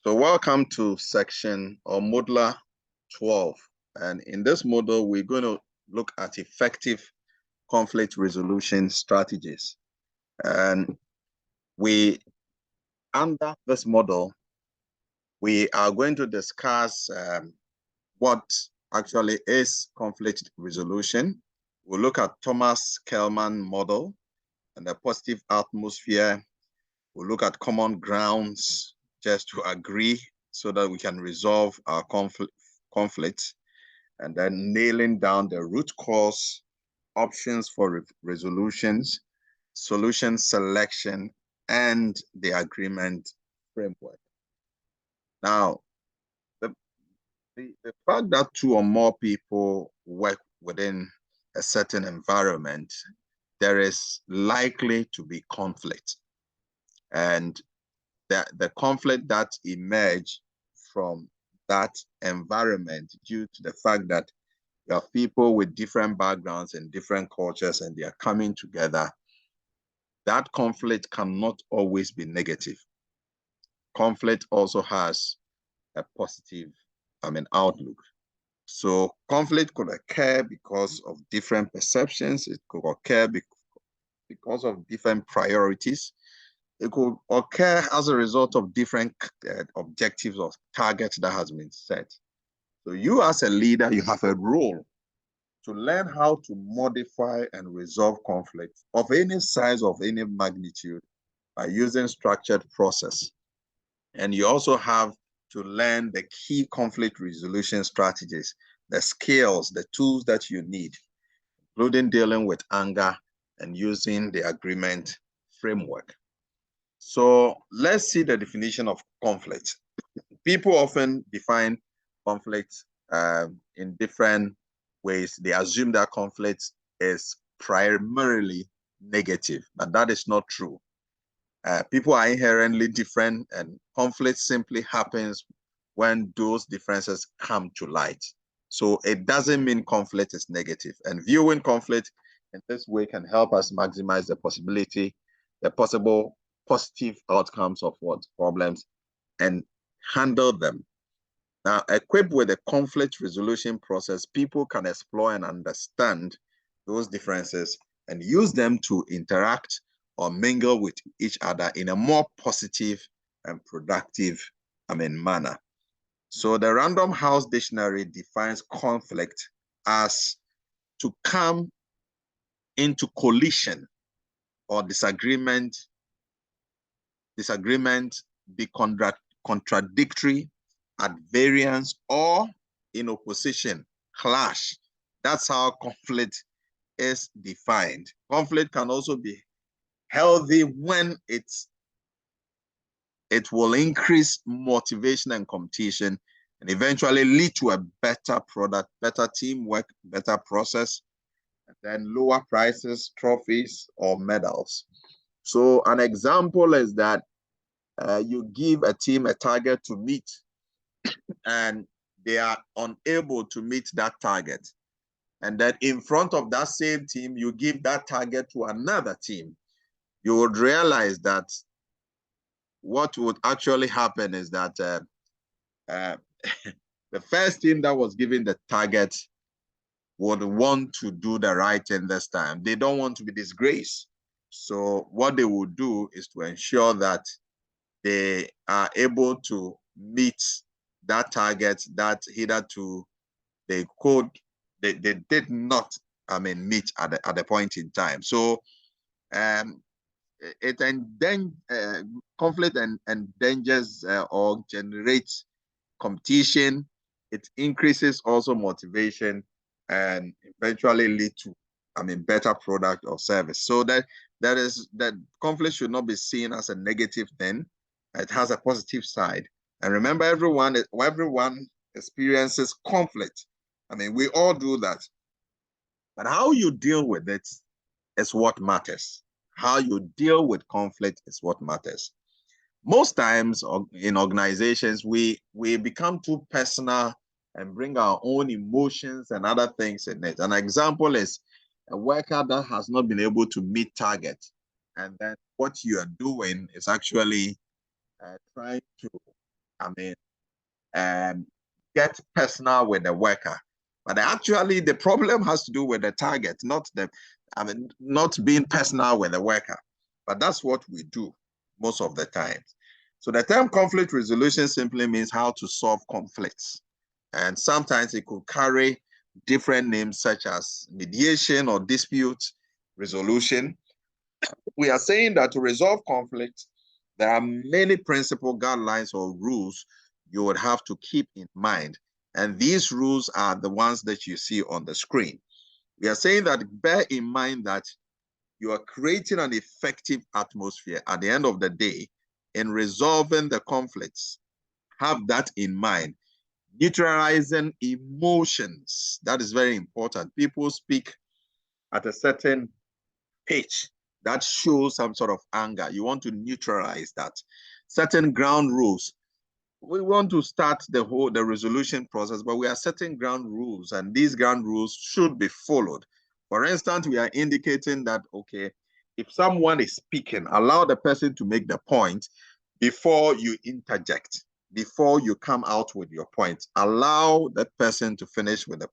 So welcome to section or modular 12. And in this module, we're going to look at effective conflict resolution strategies. And under this model, we are going to discuss what actually is conflict resolution. We'll look at Thomas-Kilmann model and the positive atmosphere. We'll look at common grounds just to agree so that we can resolve our conflicts, and then nailing down the root cause, options for resolutions, solution selection, and the agreement framework. Now, the fact that two or more people work within a certain environment, there is likely to be conflict. And the conflict that emerge from that environment due to the fact that you have people with different backgrounds and different cultures and they are coming together, that conflict cannot always be negative. Conflict also has a positive, outlook. So conflict could occur because of different perceptions. It could occur because of different priorities. It could occur as a result of different objectives or targets that has been set. So you as a leader, you have a role to learn how to modify and resolve conflicts of any size, of any magnitude, by using structured process. And you also have to learn the key conflict resolution strategies, the skills, the tools that you need, including dealing with anger and using the agreement framework. So let's see the definition of conflict. People often define conflict in different ways. They assume that conflict is primarily negative, but that is not true. People are inherently different, and conflict simply happens when those differences come to light. So it doesn't mean conflict is negative. And viewing conflict in this way can help us maximize the possible positive outcomes of what problems and handle them. Now, equipped with a conflict resolution process, people can explore and understand those differences and use them to interact or mingle with each other in a more positive and productive manner. So the Random House Dictionary defines conflict as to come into collision or disagreement, be contradictory, at variance, or in opposition, clash. That's how conflict is defined. Conflict can also be healthy when it will increase motivation and competition and eventually lead to a better product, better teamwork, better process, and then lower prices, trophies, or medals. So an example is that you give a team a target to meet and they are unable to meet that target. And then in front of that same team, you give that target to another team. You would realize that what would actually happen is that the first team that was given the target would want to do the right thing this time. They don't want to be disgraced. So what they would do is to ensure that they are able to meet that target that hitherto they did not meet at the point in time. So conflict endangers or generates competition. It increases also motivation and eventually lead to better product or service. So that conflict should not be seen as a negative thing. It has a positive side. And remember, everyone experiences conflict. We all do that. But how you deal with it is what matters. How you deal with conflict is what matters. Most times in organizations, we become too personal and bring our own emotions and other things in it. An example is a worker that has not been able to meet target. And then what you are doing is actually trying to get personal with the worker. But actually, the problem has to do with the target, not not being personal with the worker. But that's what we do most of the time. So the term conflict resolution simply means how to solve conflicts. And sometimes it could carry different names such as mediation or dispute resolution. We are saying that to resolve conflict, there are many principle guidelines or rules you would have to keep in mind. And these rules are the ones that you see on the screen. We are saying that bear in mind that you are creating an effective atmosphere at the end of the day in resolving the conflicts. Have that in mind. Neutralizing emotions. That is very important. People speak at a certain pitch that shows some sort of anger. You want to neutralize that. Certain ground rules. We want to start the resolution process, but we are setting ground rules, and these ground rules should be followed. For instance, we are indicating that, okay, if someone is speaking, allow the person to make the point before you interject, before you come out with your point. Allow that person to finish with the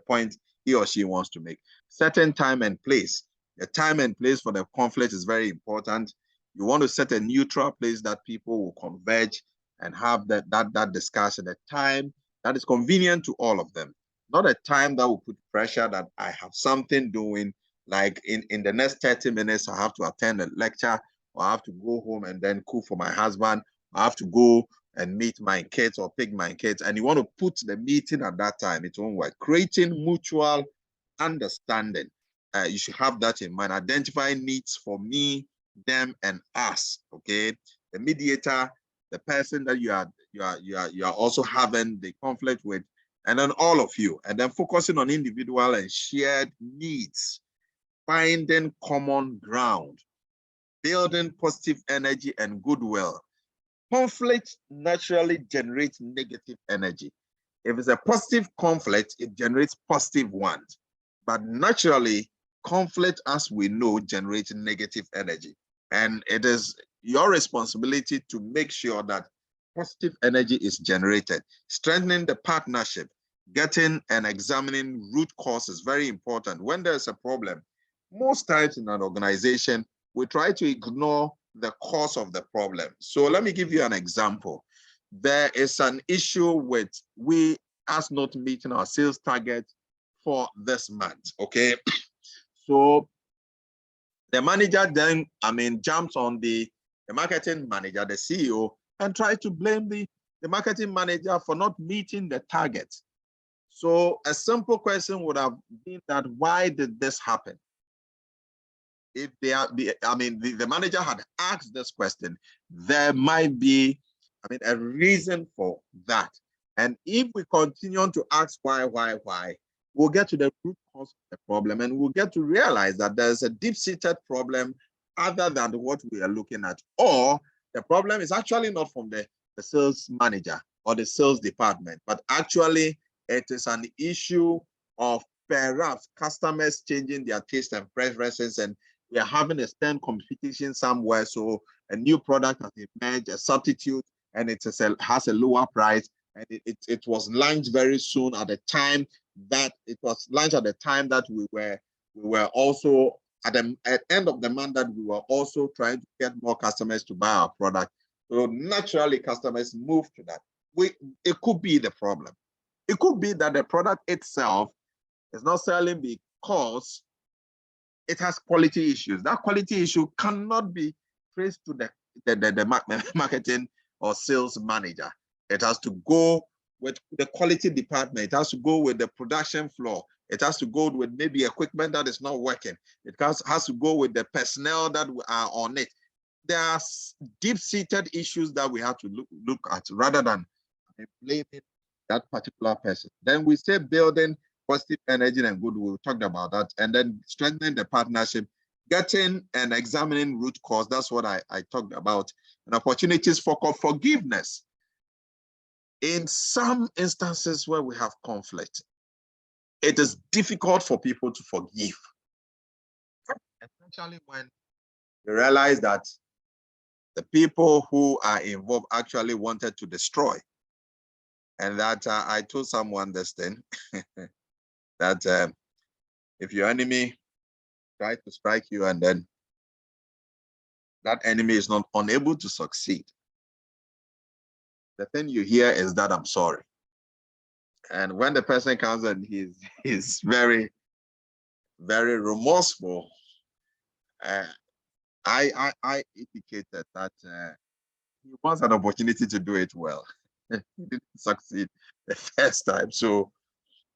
point he or she wants to make. Certain time and place. The time and place for the conflict is very important. You want to set a neutral place that people will converge and have that discussion, a time that is convenient to all of them. Not a time that will put pressure that I have something doing, like in the next 30 minutes, I have to attend a lecture, or I have to go home and then cook for my husband, I have to go and meet my kids or pick my kids, and you want to put the meeting at that time, it won't work. Creating mutual understanding. You should have that in mind. Identify needs for me, them, and us. Okay, the mediator, the person that you are also having the conflict with, and then all of you, and then focusing on individual and shared needs, finding common ground, building positive energy and goodwill. Conflict naturally generates negative energy. If it's a positive conflict, it generates positive ones. But naturally, conflict, as we know, generates negative energy. And it is your responsibility to make sure that positive energy is generated. Strengthening the partnership, getting and examining root causes, very important. When there's a problem, most times in an organization, we try to ignore the cause of the problem. So let me give you an example. There is an issue with us not meeting our sales target for this month, okay? So the manager then, jumps on the marketing manager, the CEO, and tries to blame the marketing manager for not meeting the target. So a simple question would have been that, why did this happen? If the manager had asked this question, there might be, a reason for that. And if we continue to ask why, we'll get to the root cause of the problem, and we'll get to realize that there's a deep-seated problem other than what we are looking at, or the problem is actually not from the sales manager or the sales department, but actually it is an issue of perhaps customers changing their taste and preferences, and we are having a stern competition somewhere. So a new product has emerged, a substitute, and has a lower price. And it was launched very soon at the time that we were also at the end of the month that we were also trying to get more customers to buy our product. So naturally, customers move to that. It could be the problem. It could be that the product itself is not selling because it has quality issues. That quality issue cannot be traced to the marketing or sales manager. It has to go with the quality department. It has to go with the production floor. It has to go with maybe equipment that is not working. It has to go with the personnel that are on it. There are deep-seated issues that we have to look at rather than blaming that particular person. Then we say building positive energy and goodwill. We talked about that. And then strengthening the partnership, getting and examining root cause. That's what I talked about. And opportunities for forgiveness. In some instances where we have conflict, it is difficult for people to forgive. Especially when you realize that the people who are involved actually wanted to destroy. And that I told someone this thing, that if your enemy tries to strike you and then that enemy is not unable to succeed, the thing you hear is that I'm sorry. And when the person comes and he's very, very remorseful, I indicated that he wants an opportunity to do it well. He didn't succeed the first time. So,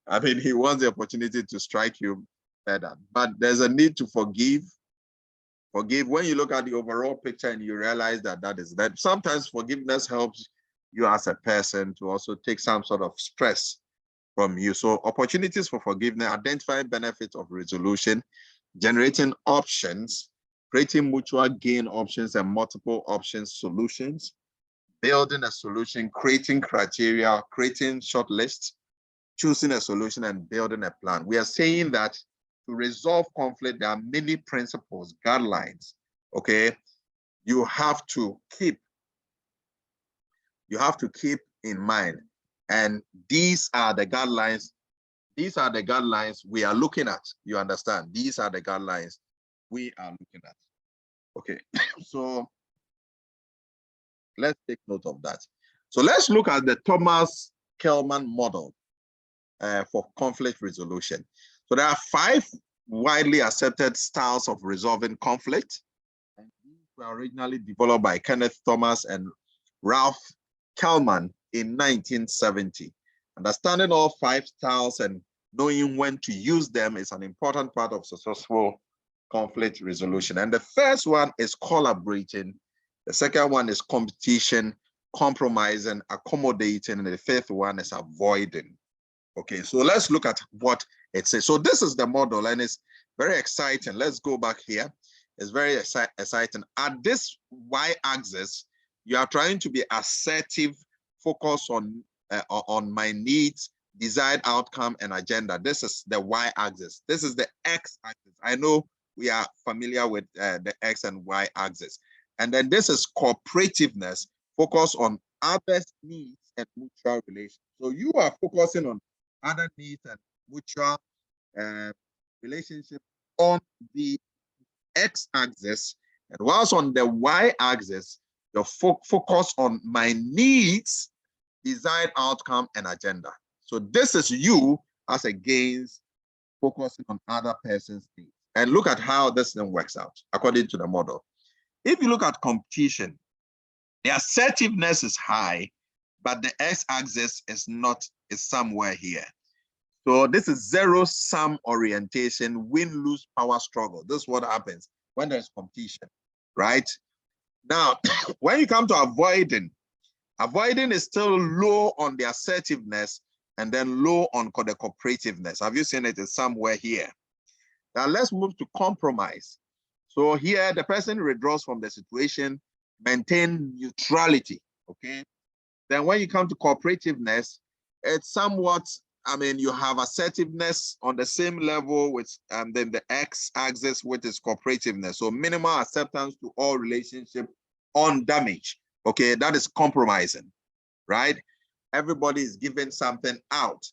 I mean, he wants the opportunity to strike you better. But there's a need to forgive. Forgive. When you look at the overall picture and you realize that that sometimes forgiveness helps you as a person to also take some sort of stress from you. So opportunities for forgiveness, identifying benefits of resolution, generating options, creating mutual gain options and multiple options solutions, building a solution, creating criteria, creating short lists, choosing a solution and building a plan. We are saying that to resolve conflict, there are many principles, guidelines, okay? You have to keep in mind. And these are the guidelines. These are the guidelines we are looking at. You understand? These are the guidelines we are looking at. Okay, so let's take note of that. So let's look at the Thomas-Kilmann model for conflict resolution. So there are 5 widely accepted styles of resolving conflict. And these were originally developed by Kenneth Thomas and Ralph Kellman in 1970. Understanding all 5 styles and knowing when to use them is an important part of successful conflict resolution. And the first one is collaborating. The second one is competition, compromising, accommodating, and the 5th one is avoiding. Okay, so let's look at what it says. So this is the model and it's very exciting. Let's go back here. It's very exciting. At this y-axis, you are trying to be assertive, focus on my needs, desired outcome, and agenda. This is the y-axis. This is the x-axis. I know we are familiar with the x and y-axis. And then this is cooperativeness, focus on others' needs and mutual relations. So you are focusing on other needs and mutual relationship on the x-axis, and whilst on the y-axis, your focus on my needs, desired outcome, and agenda. So this is you as against focusing on other person's needs. And look at how this thing works out according to the model. If you look at competition, the assertiveness is high, but the x-axis is somewhere here. So this is zero-sum orientation, win-lose power struggle. This is what happens when there's competition, right? Now, when you come to avoiding is still low on the assertiveness and then low on the cooperativeness. Have you seen it? It's somewhere here. Now let's move to compromise. So here, the person withdraws from the situation, maintain neutrality, okay? Then when you come to cooperativeness, it's somewhat, I mean, you have assertiveness on the same level with then the x-axis, which is cooperativeness. So minimal acceptance to all relationship on damage. Okay, that is compromising, right? Everybody is giving something out.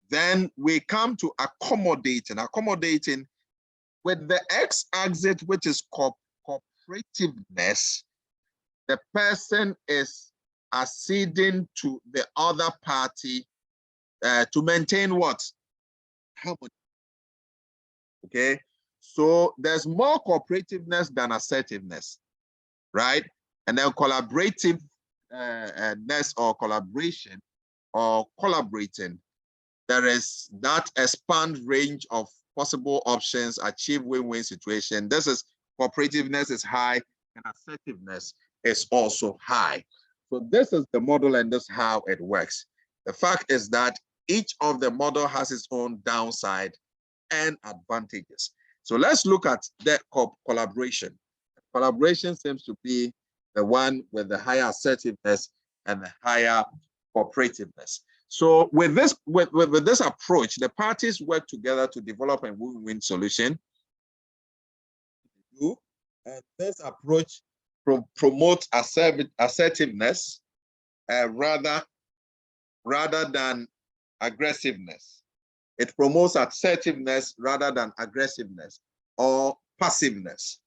Then we come to accommodating. Accommodating with the x-axis, which is cooperativeness, the person is acceding to the other party to maintain what? Harmony. Okay, so there's more cooperativeness than assertiveness, right? And then collaborativeness or collaboration or collaborating, there is that expand range of possible options, achieve win-win situation. This is cooperativeness is high and assertiveness is also high. So this is the model and this is how it works. The fact is that each of the model has its own downside and advantages. So let's look at the collaboration. Collaboration seems to be the one with the higher assertiveness and the higher cooperativeness. So with this approach, the parties work together to develop a win-win solution. And this approach promotes assertiveness rather than aggressiveness. It promotes assertiveness rather than aggressiveness or passiveness.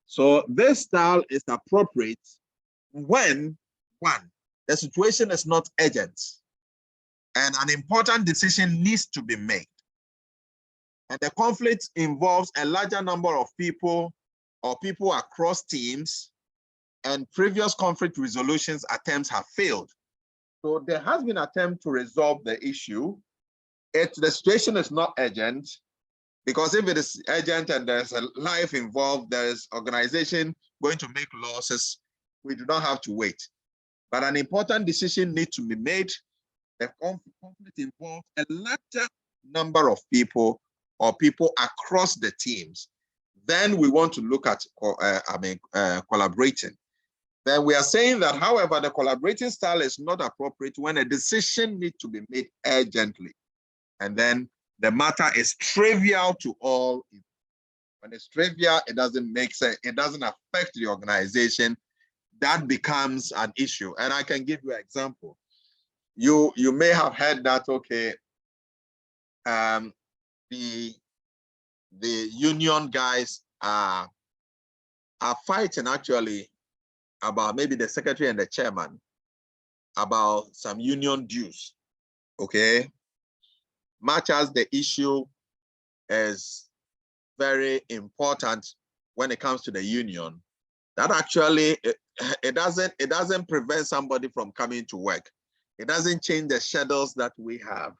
So this style is appropriate when, one, the situation is not urgent and an important decision needs to be made, and the conflict involves a larger number of people or people across teams, and previous conflict resolutions attempts have failed. So there has been an attempt to resolve the issue. The situation is not urgent, because if it is urgent and there's a life involved, there is organization going to make losses, we do not have to wait. But an important decision needs to be made. The conflict involves a larger number of people or people across the teams. Then we want to look at collaborating. Then we are saying that, however, the collaborating style is not appropriate when a decision needs to be made urgently. And then the matter is trivial to all. When it's trivial, it doesn't make sense. It doesn't affect the organization. That becomes an issue. And I can give you an example. You may have heard that, okay, the union guys are fighting actually about maybe the secretary and the chairman about some union dues, okay? Much as the issue is very important when it comes to the union, that actually, it doesn't prevent somebody from coming to work. It doesn't change the schedules that we have.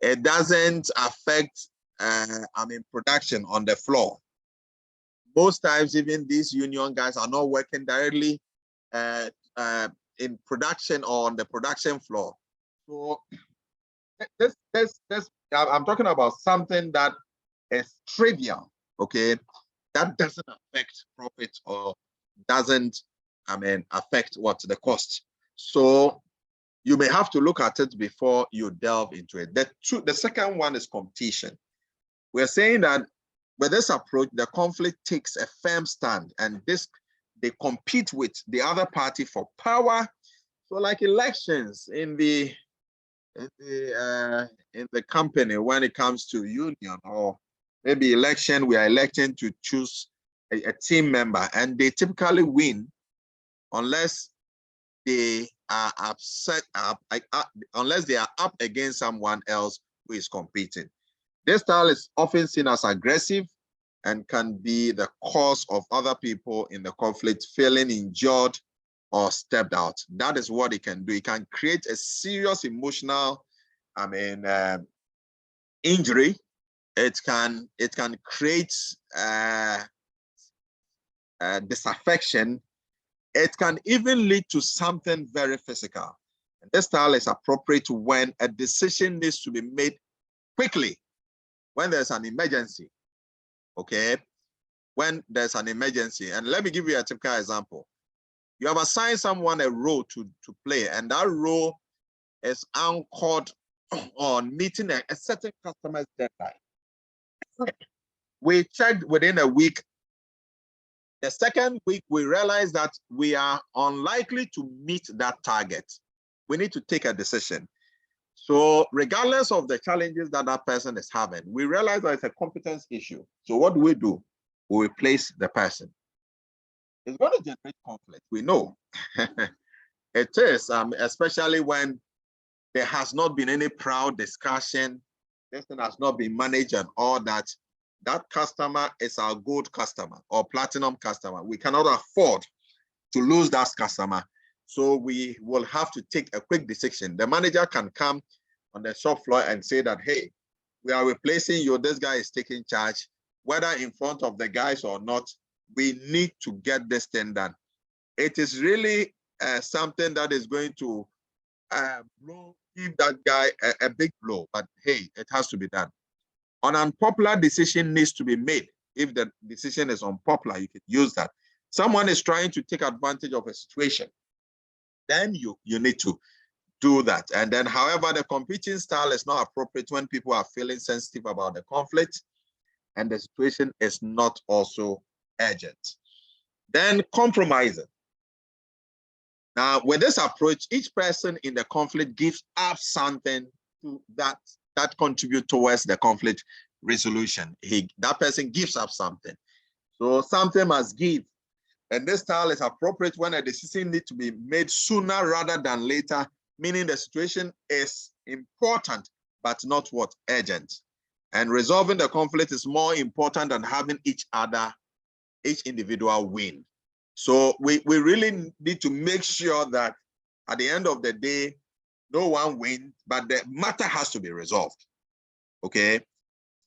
It doesn't affect, production on the floor. Most times, even these union guys are not working directly in production or on the production floor. So I'm talking about something that is trivial, okay? That doesn't affect profit or doesn't, affect what the cost. So you may have to look at it before you delve into it. The second one is competition. We're saying that with this approach, the conflict takes a firm stand, and they compete with the other party for power. So like elections in the company, when it comes to union, or maybe election, we are electing to choose a team member, and they typically win unless they are unless they are up against someone else who is competing. This style is often seen as aggressive and can be the cause of other people in the conflict feeling injured or stepped out. That is what it can do. It can create a serious emotional, injury. It can create disaffection. It can even lead to something very physical. And this style is appropriate when a decision needs to be made quickly, when there's an emergency, okay? When there's an emergency. And let me give you a typical example. You have assigned someone a role to play, and that role is anchored on meeting a certain customer's deadline. We checked within a week. The second week, we realized that we are unlikely to meet that target. We need to take a decision. So regardless of the challenges that that person is having, we realize that it's a competence issue. So what do? We replace the person. It's going to generate conflict, we know. It is, especially when there has not been any proud discussion, this thing has not been managed and all that. That customer is our gold customer or platinum customer. We cannot afford to lose that customer. So we will have to take a quick decision. The manager can come on the shop floor and say that, hey, we are replacing you. This guy is taking charge, whether in front of the guys or not. We need to get this thing done. It is really something that is going to give that guy a big blow, but hey, it has to be done. An unpopular decision needs to be made. If the decision is unpopular, you can use that. Someone is trying to take advantage of a situation, then you need to do that. And then, however, the competing style is not appropriate when people are feeling sensitive about the conflict and the situation is not also urgent. Then compromising. Now, with this approach, each person in the conflict gives up something to that contribute towards the conflict resolution. That person gives up something. So something must give. And this style is appropriate when a decision needs to be made sooner rather than later, meaning the situation is important, but not what urgent. And resolving the conflict is more important than having each individual win. So we really need to make sure that at the end of the day, no one wins, but the matter has to be resolved. Okay,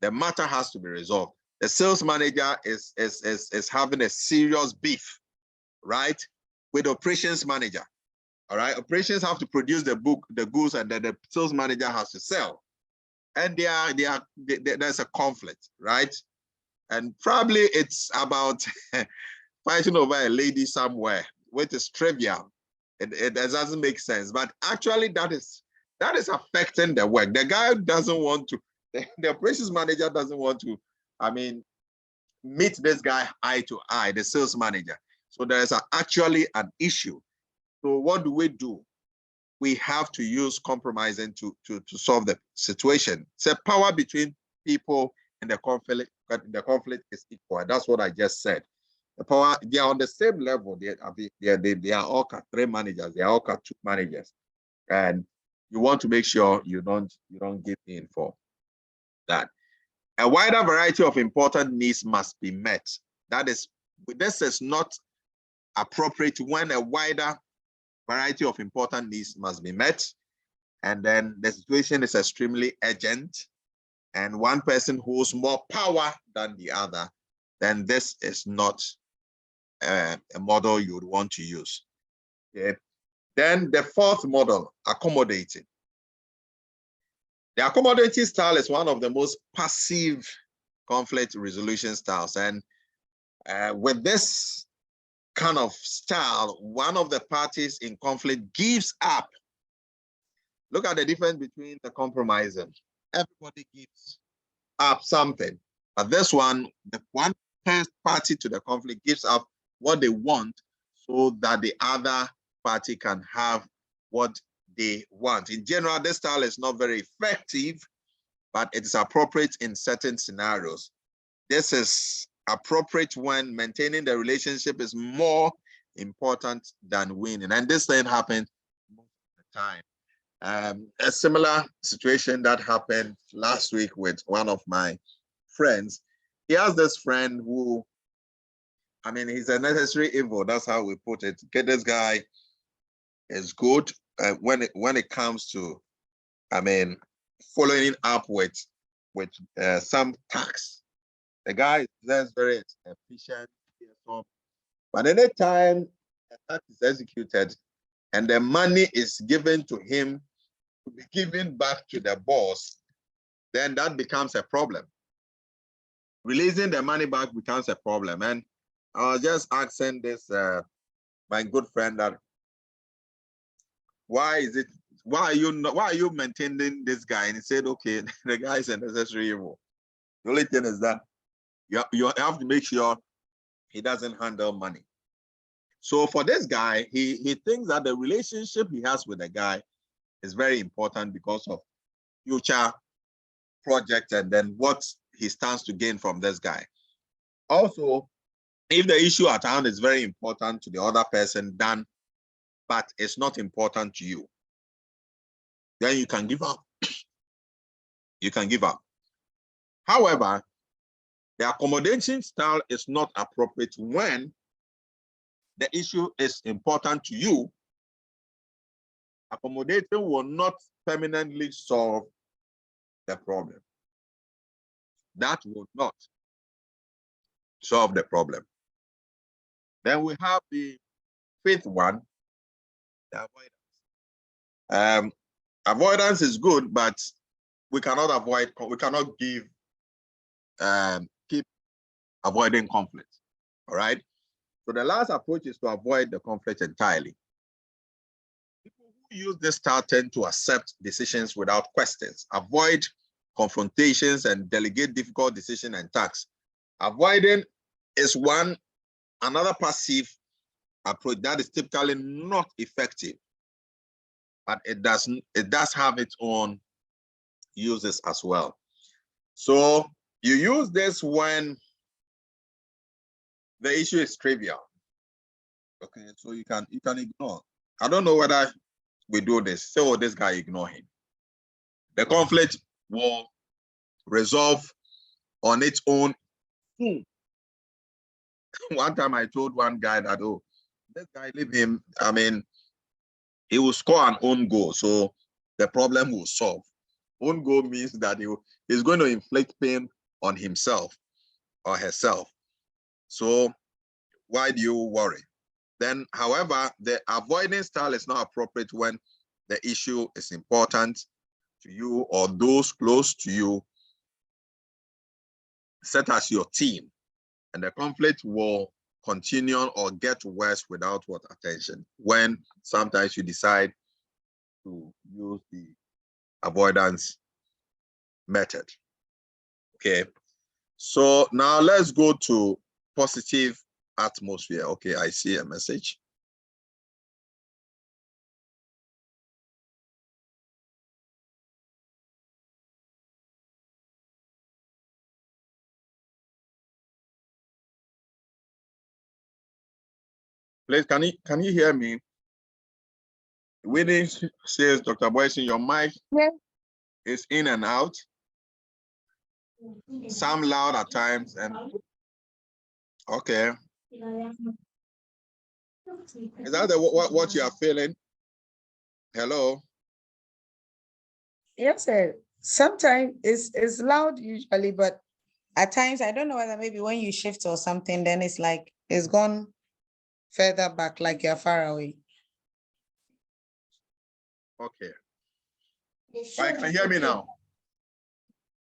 the matter has to be resolved. The sales manager is having a serious beef, right, with operations manager. All right, operations have to produce the goods, and then the sales manager has to sell, and there's a conflict, right? And probably it's about fighting over a lady somewhere, which is trivial. It doesn't make sense, but actually that is affecting the work. The guy doesn't want to, the operations manager doesn't want to, meet this guy eye to eye, the sales manager. So there's actually an issue. So what do? We have to use compromising to solve the situation. So power between people in the conflict is equal. That's what I just said. The power, they are on the same level. They are all three managers. They are all two managers, and you want to make sure you don't give in for that. A wider variety of important needs must be met. This is not appropriate when a wider variety of important needs must be met, and then the situation is extremely urgent, and one person holds more power than the other. Then this is not a model you would want to use. Okay. Then the fourth model, accommodating. The accommodating style is one of the most passive conflict resolution styles. And with this kind of style, one of the parties in conflict gives up. Look at the difference between the compromising. Everybody gives up something. But this one, the one party to the conflict gives up what they want so that the other party can have what they want. In general, this style is not very effective, but it is appropriate in certain scenarios. This is appropriate when maintaining the relationship is more important than winning. And this thing happens most of the time. A similar situation that happened last week with one of my friends. He has this friend who, he's a necessary evil. That's how we put it. Okay, this guy is good when it comes to, following up with some tax. The guy is very efficient. But anytime a tax is executed and the money is given to him to be given back to the boss, then that becomes a problem. Releasing the money back becomes a problem. And I was just asking this, my good friend, that why are you maintaining this guy? And he said, okay, the guy is a necessary evil. The only thing is that you have to make sure he doesn't handle money. So for this guy, he thinks that the relationship he has with the guy is very important because of future projects and then what he stands to gain from this guy. Also, if the issue at hand is very important to the other person, but it's not important to you, then you can give up. You can give up. However, the accommodation style is not appropriate when the issue is important to you. Accommodating will not permanently solve the problem. That will not solve the problem. Then we have the fifth one, the avoidance. Avoidance is good, but we cannot keep avoiding conflict. All right. So the last approach is to avoid the conflict entirely. People who use this style tend to accept decisions without questions, avoid confrontations, and delegate difficult decisions and tasks. Avoiding is another passive approach that is typically not effective, but it does have its own uses as well. So you use this when the issue is trivial. Okay, so you can ignore. I don't know whether we do this. So this guy, ignore him. The conflict will resolve on its own. One time I told one guy that, oh, this guy, leave him. I mean, he will score an own goal, so the problem will solve. Own goal means that he's going to inflict pain on himself or herself. So why do you worry? Then, however, the avoiding style is not appropriate when the issue is important to you or those close to you, set as your team, and the conflict will continue or get worse without what attention, when sometimes you decide to use the avoidance method. Okay, so now let's go to positive atmosphere. Okay, I see a message. Please, can you hear me? Winnie says, Dr. Boyson, your mic is in and out. Some loud at times, and okay. Is that what you are feeling? Hello? Yes, sir. Sometimes it's loud usually, but at times I don't know whether maybe when you shift or something, then it's like it's gone further back, like you're far away. Okay. But you can hear me now?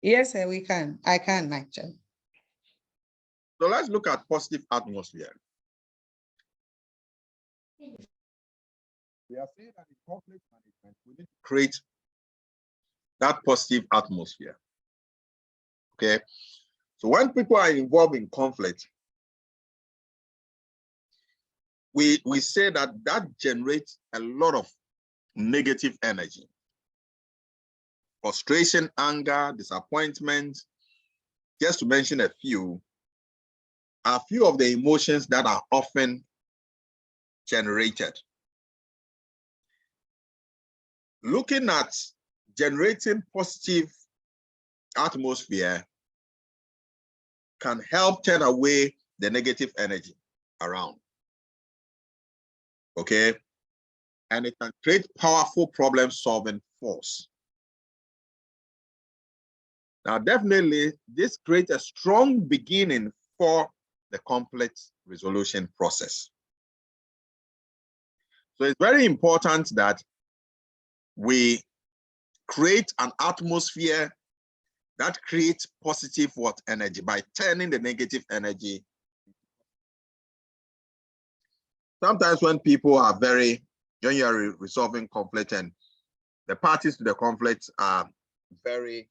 Yes, sir, we can. I can actually. So let's look at positive atmosphere. We are saying that in conflict management, we need to create that positive atmosphere. Okay. So when people are involved in conflict, we say that generates a lot of negative energy. Frustration, anger, disappointment, just to mention a few, are a few of the emotions that are often generated. Looking at generating positive atmosphere can help turn away the negative energy around. Okay? And it can create powerful problem-solving force. Now, definitely, this creates a strong beginning for the conflict resolution process. So it's very important that we create an atmosphere that creates positive energy by turning the negative energy. Sometimes when people are when you're resolving conflict and the parties to the conflict are very,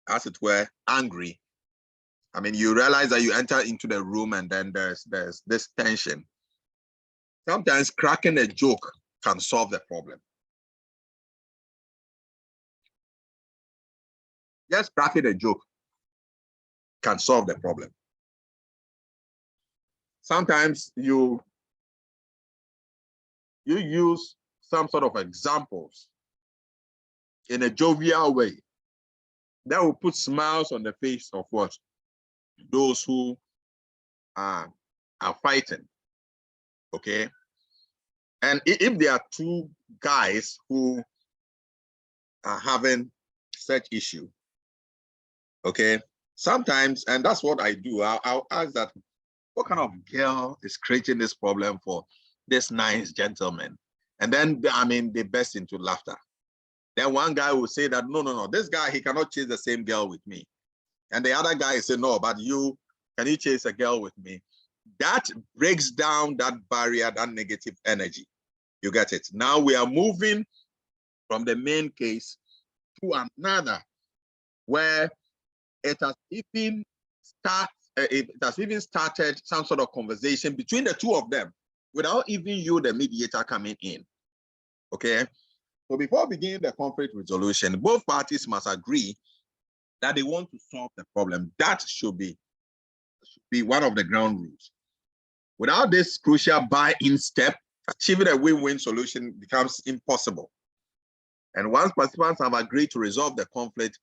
as it were, angry, I mean, you realize that you enter into the room and then there's this tension. Sometimes cracking a joke can solve the problem. Just cracking a joke can solve the problem. Sometimes you use some sort of examples in a jovial way that will put smiles on the face of what? Those who are fighting, okay? And if there are two guys who are having such issue, okay, sometimes, and that's what I do, I'll ask that, what kind of girl is creating this problem for this nice gentleman? And then, I mean, they burst into laughter. Then one guy will say that, no, this guy, he cannot chase the same girl with me. And the other guy say, no, but can you chase a girl with me? That breaks down that barrier, that negative energy. You get it? Now we are moving from the main case to another where it has even started some sort of conversation between the two of them. without even you, the mediator, coming in. Okay? So before beginning the conflict resolution, both parties must agree that they want to solve the problem. That should be one of the ground rules. Without this crucial buy-in step, achieving a win-win solution becomes impossible. And once participants have agreed to resolve the conflict,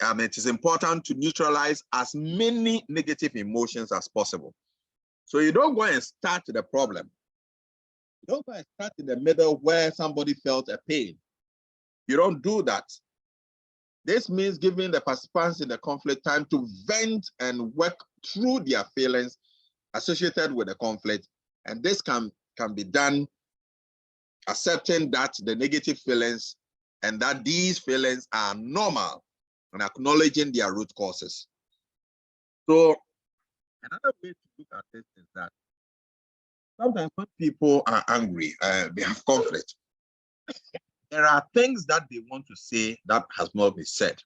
it is important to neutralize as many negative emotions as possible. So you don't go and start the problem. You don't go and start in the middle where somebody felt a pain. You don't do that. This means giving the participants in the conflict time to vent and work through their feelings associated with the conflict. And this can be done accepting that the negative feelings and that these feelings are normal and acknowledging their root causes. So another way to look at this is that sometimes when people are angry, they have conflict, there are things that they want to say that has not been said.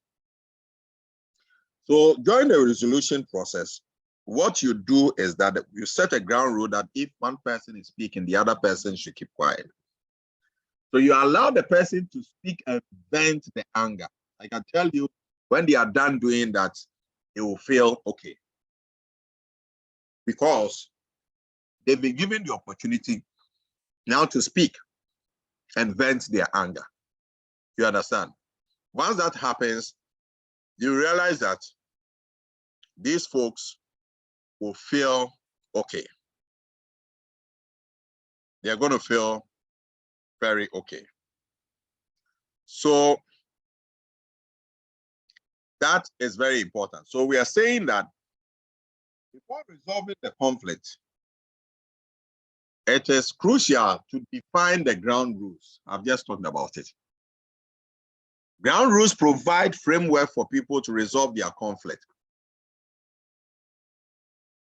So during the resolution process, what you do is that you set a ground rule that if one person is speaking, the other person should keep quiet. So you allow the person to speak and vent the anger. I can tell you, when they are done doing that, they will feel okay. Because they've been given the opportunity now to speak and vent their anger. You understand? Once that happens, you realize that these folks will feel okay. They're going to feel very okay. So that is very important. So we are saying that before resolving the conflict, it is crucial to define the ground rules. I've just talked about it. Ground rules provide framework for people to resolve their conflict.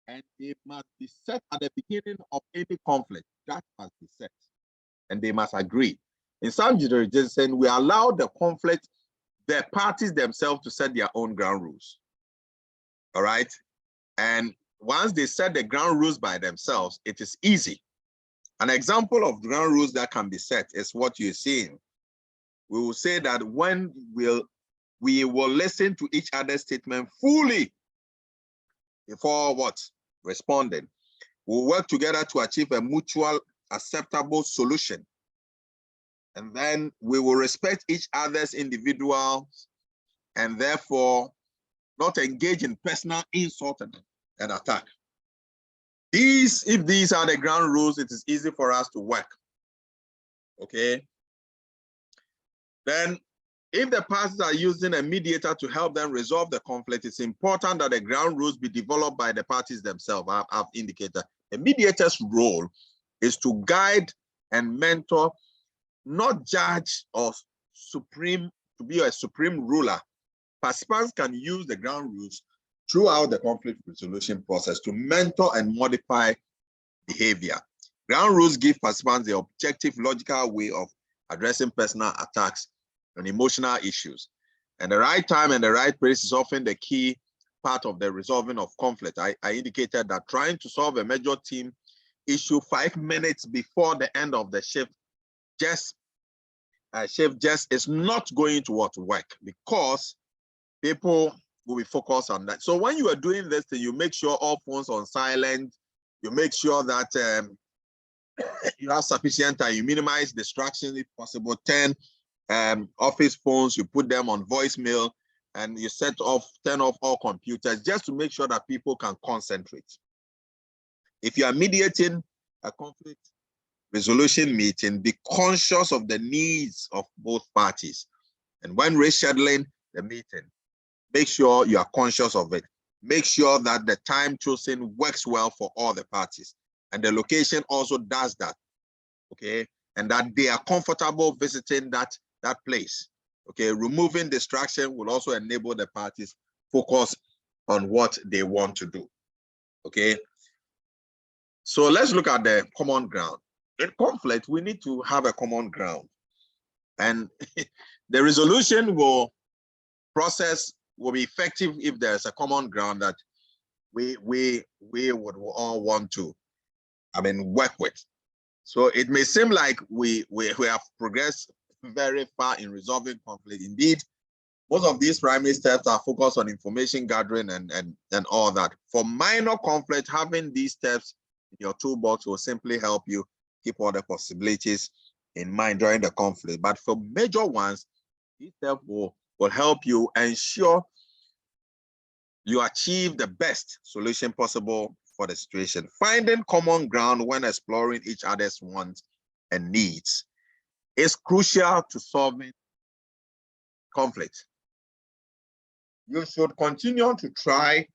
And they must be set at the beginning of any conflict. That must be set. And they must agree. In some jurisdictions, we allow the conflict, the parties themselves to set their own ground rules. All right? And once they set the ground rules by themselves, it is easy. An example of ground rules that can be set is what you're seeing. We will say that when we will listen to each other's statement fully before what? Responding. We'll work together to achieve a mutual acceptable solution. And then we will respect each other's individuals and therefore not engage in personal insult and attack. If these are the ground rules, it is easy for us to work. Okay? Then, if the parties are using a mediator to help them resolve the conflict, it's important that the ground rules be developed by the parties themselves. I've indicated the mediator's role is to guide and mentor, not judge or to be a supreme ruler. Participants can use the ground rules throughout the conflict resolution process to mentor and modify behavior. Ground rules give participants the objective, logical way of addressing personal attacks and emotional issues. And the right time and the right place is often the key part of the resolving of conflict. I indicated that trying to solve a major team issue 5 minutes before the end of the shift just is not going to work, because people will be focused on that. So when you are doing this thing, you make sure all phones on silent, you make sure that you have sufficient time, you minimize distractions if possible. 10 office phones, you put them on voicemail, and you turn off all computers just to make sure that people can concentrate. If you are mediating a conflict resolution meeting, be conscious of the needs of both parties. And when rescheduling the meeting, make sure you are conscious of it. Make sure that the time chosen works well for all the parties. And the location also does that, okay? And that they are comfortable visiting that place, okay? Removing distraction will also enable the parties focus on what they want to do, okay? So let's look at the common ground. In conflict, we need to have a common ground. And the resolution process will be effective if there's a common ground that we would all want to, work with. So it may seem like we have progressed very far in resolving conflict. Indeed, most of these primary steps are focused on information gathering and all that. For minor conflict, having these steps in your toolbox will simply help you keep all the possibilities in mind during the conflict. But for major ones, these steps will help you ensure you achieve the best solution possible for the situation. Finding common ground when exploring each other's wants and needs is crucial to solving conflict. You should continue to try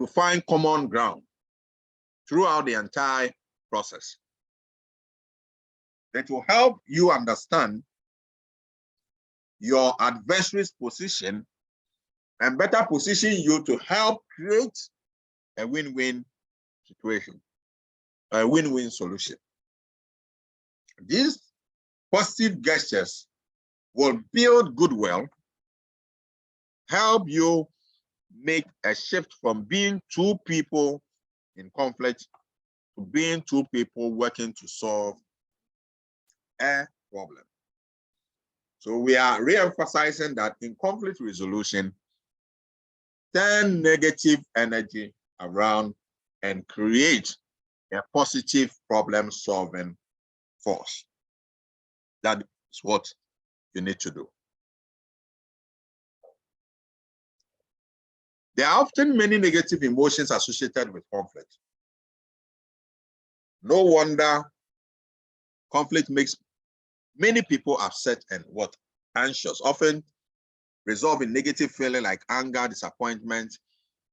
to find common ground throughout the entire process. That will help you understand your adversary's position and better position you to help create a win-win situation, a win-win solution. These positive gestures will build goodwill, help you make a shift from being two people in conflict to being two people working to solve a problem. So we are re-emphasizing that in conflict resolution, turn negative energy around and create a positive problem-solving force. That is what you need to do. There are often many negative emotions associated with conflict. No wonder conflict makes many people upset and anxious, often resolve in negative feeling like anger, disappointment.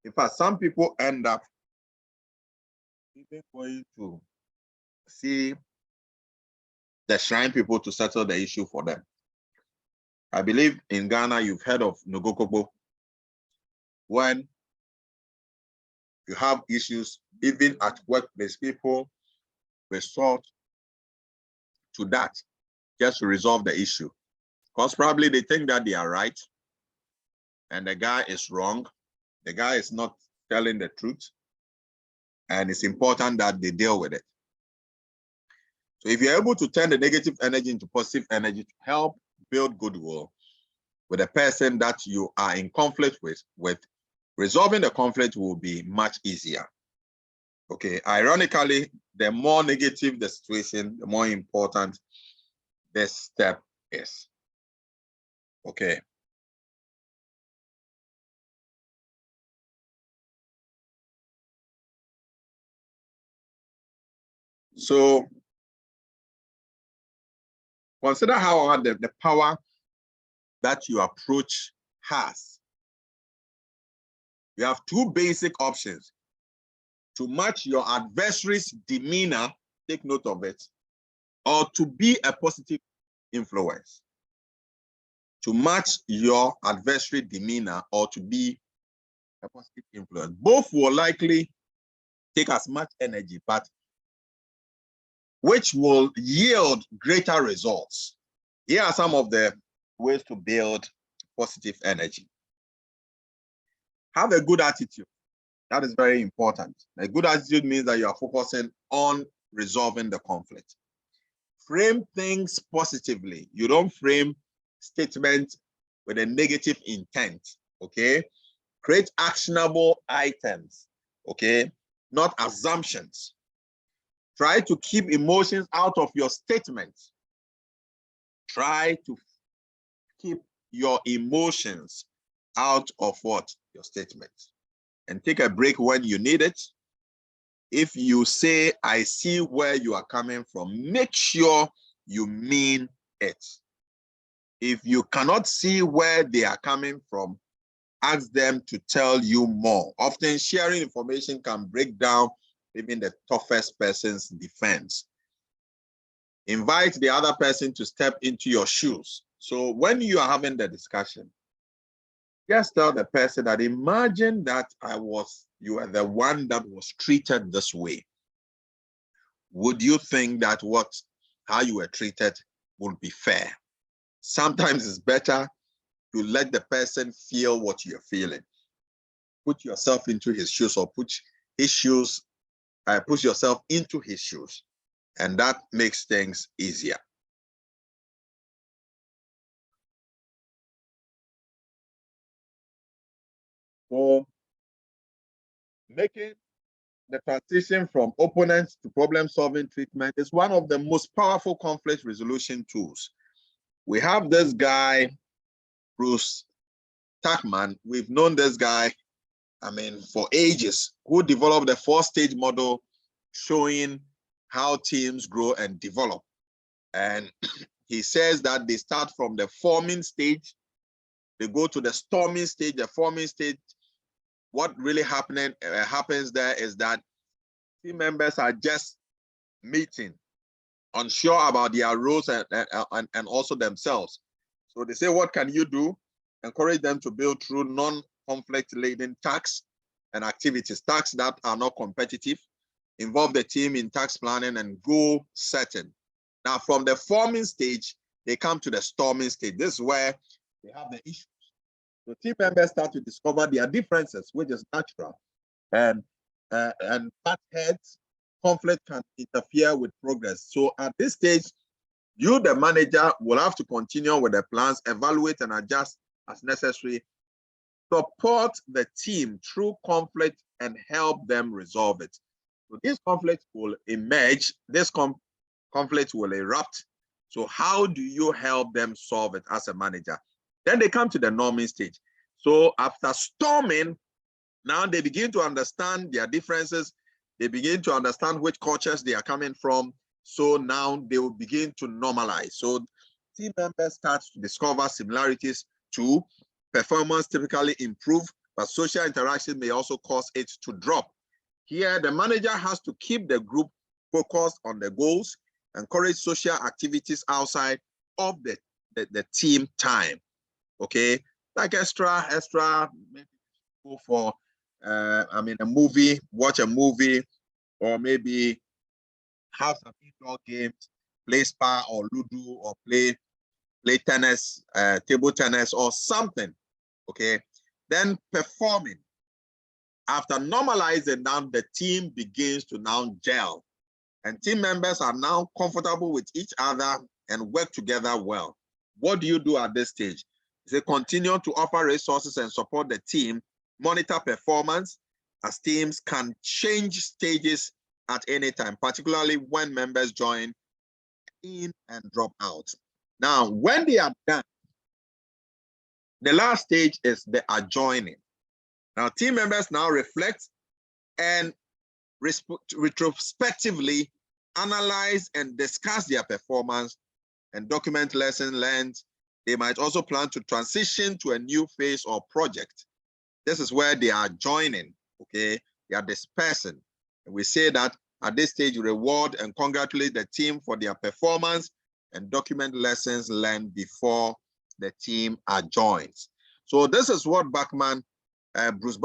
In fact, some people end up even going to see the shrine people to settle the issue for them. I believe in Ghana, you've heard of Nogokobo. When you have issues, even at workplace, people resort to that just to resolve the issue. Because probably they think that they are right and the guy is wrong. The guy is not telling the truth. And it's important that they deal with it. So if you're able to turn the negative energy into positive energy to help build goodwill with the person that you are in conflict with, resolving the conflict will be much easier. Okay, ironically, the more negative the situation, the more important this step is. Okay. So consider how the power that your approach has. You have two basic options: to match your adversary's demeanor, take note of it, or to be a positive influence. To match your adversary demeanor or to be a positive influence. Both will likely take as much energy, but which will yield greater results. Here are some of the ways to build positive energy. Have a good attitude. That is very important. A good attitude means that you are focusing on resolving the conflict. Frame things positively. You don't frame statements with a negative intent, okay? Create actionable items, okay? Not assumptions. Try to keep emotions out of your statements. Try to keep your emotions out of what? Your statements. And take a break when you need it. If you say, I see where you are coming from, make sure you mean it. If you cannot see where they are coming from, ask them to tell you more. Often sharing information can break down even the toughest person's defense. Invite the other person to step into your shoes. So when you are having the discussion, just tell the person that imagine that you are the one that was treated this way. Would you think that how you were treated would be fair? Sometimes it's better to let the person feel what you're feeling. Put yourself into his shoes, or put yourself into his shoes. And that makes things easier. So making the transition from opponents to problem-solving treatment is one of the most powerful conflict resolution tools. We have this guy, Bruce Tuckman. We've known this guy, for ages, who developed the 4-stage model showing how teams grow and develop. And he says that they start from the forming stage, they go to the storming stage. The forming stage, what really happens there is that team members are just meeting, unsure about their roles and also themselves. So they say, what can you do? Encourage them to build through non-conflict laden tasks and activities, tasks that are not competitive, involve the team in task planning and goal setting. Now, from the forming stage, they come to the storming stage. This is where they have the issues. So team members start to discover their differences, which is natural. And butt heads, conflict can interfere with progress. So at this stage, you, the manager, will have to continue with the plans, evaluate and adjust as necessary, support the team through conflict and help them resolve it. So this conflict will emerge, this conflict will erupt. So how do you help them solve it as a manager? Then they come to the norming stage. So after storming, now they begin to understand their differences. They begin to understand which cultures they are coming from. So now they will begin to normalize. So team members start to discover similarities too. Performance typically improve, but social interaction may also cause it to drop. Here, the manager has to keep the group focused on the goals, encourage social activities outside of the team time. Okay, like extra, maybe go for a movie, watch a movie, or maybe have some indoor games, play spa or ludo, or play tennis, table tennis or something. Okay, then performing. After normalizing, now the team begins to now gel, and team members are now comfortable with each other and work together well. What do you do at this stage? They continue to offer resources and support the team, monitor performance, as teams can change stages at any time, particularly when members join in and drop out. Now, when they are done, the last stage is the adjoining. Now, team members now reflect and retrospectively analyze and discuss their performance and document lessons learned. They might also plan to transition to a new phase or project. This is where they are joining, okay? They are dispersing. And we say that at this stage, reward and congratulate the team for their performance and document lessons learned before the team adjoins. So this is what Bruce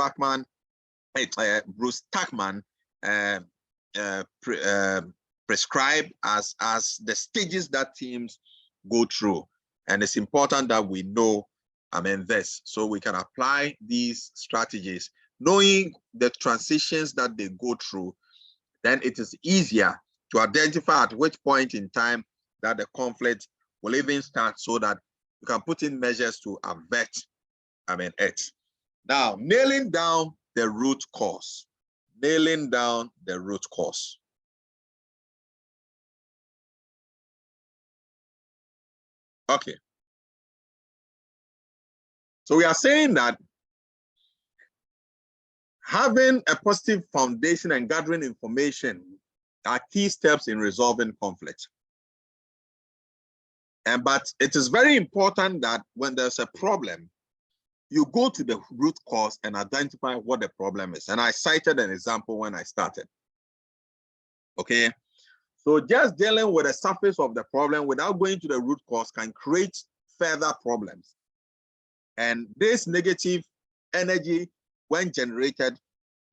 Tuckman prescribed as the stages that teams go through. And it's important that we know this, so we can apply these strategies. Knowing the transitions that they go through, then it is easier to identify at which point in time that the conflict will even start, so that you can put in measures to avert it. Now, nailing down the root cause. Nailing down the root cause. Okay. So we are saying that having a positive foundation and gathering information are key steps in resolving conflict. But it is very important that when there's a problem, you go to the root cause and identify what the problem is. And I cited an example when I started. Okay. So just dealing with the surface of the problem without going to the root cause can create further problems. And this negative energy, when generated,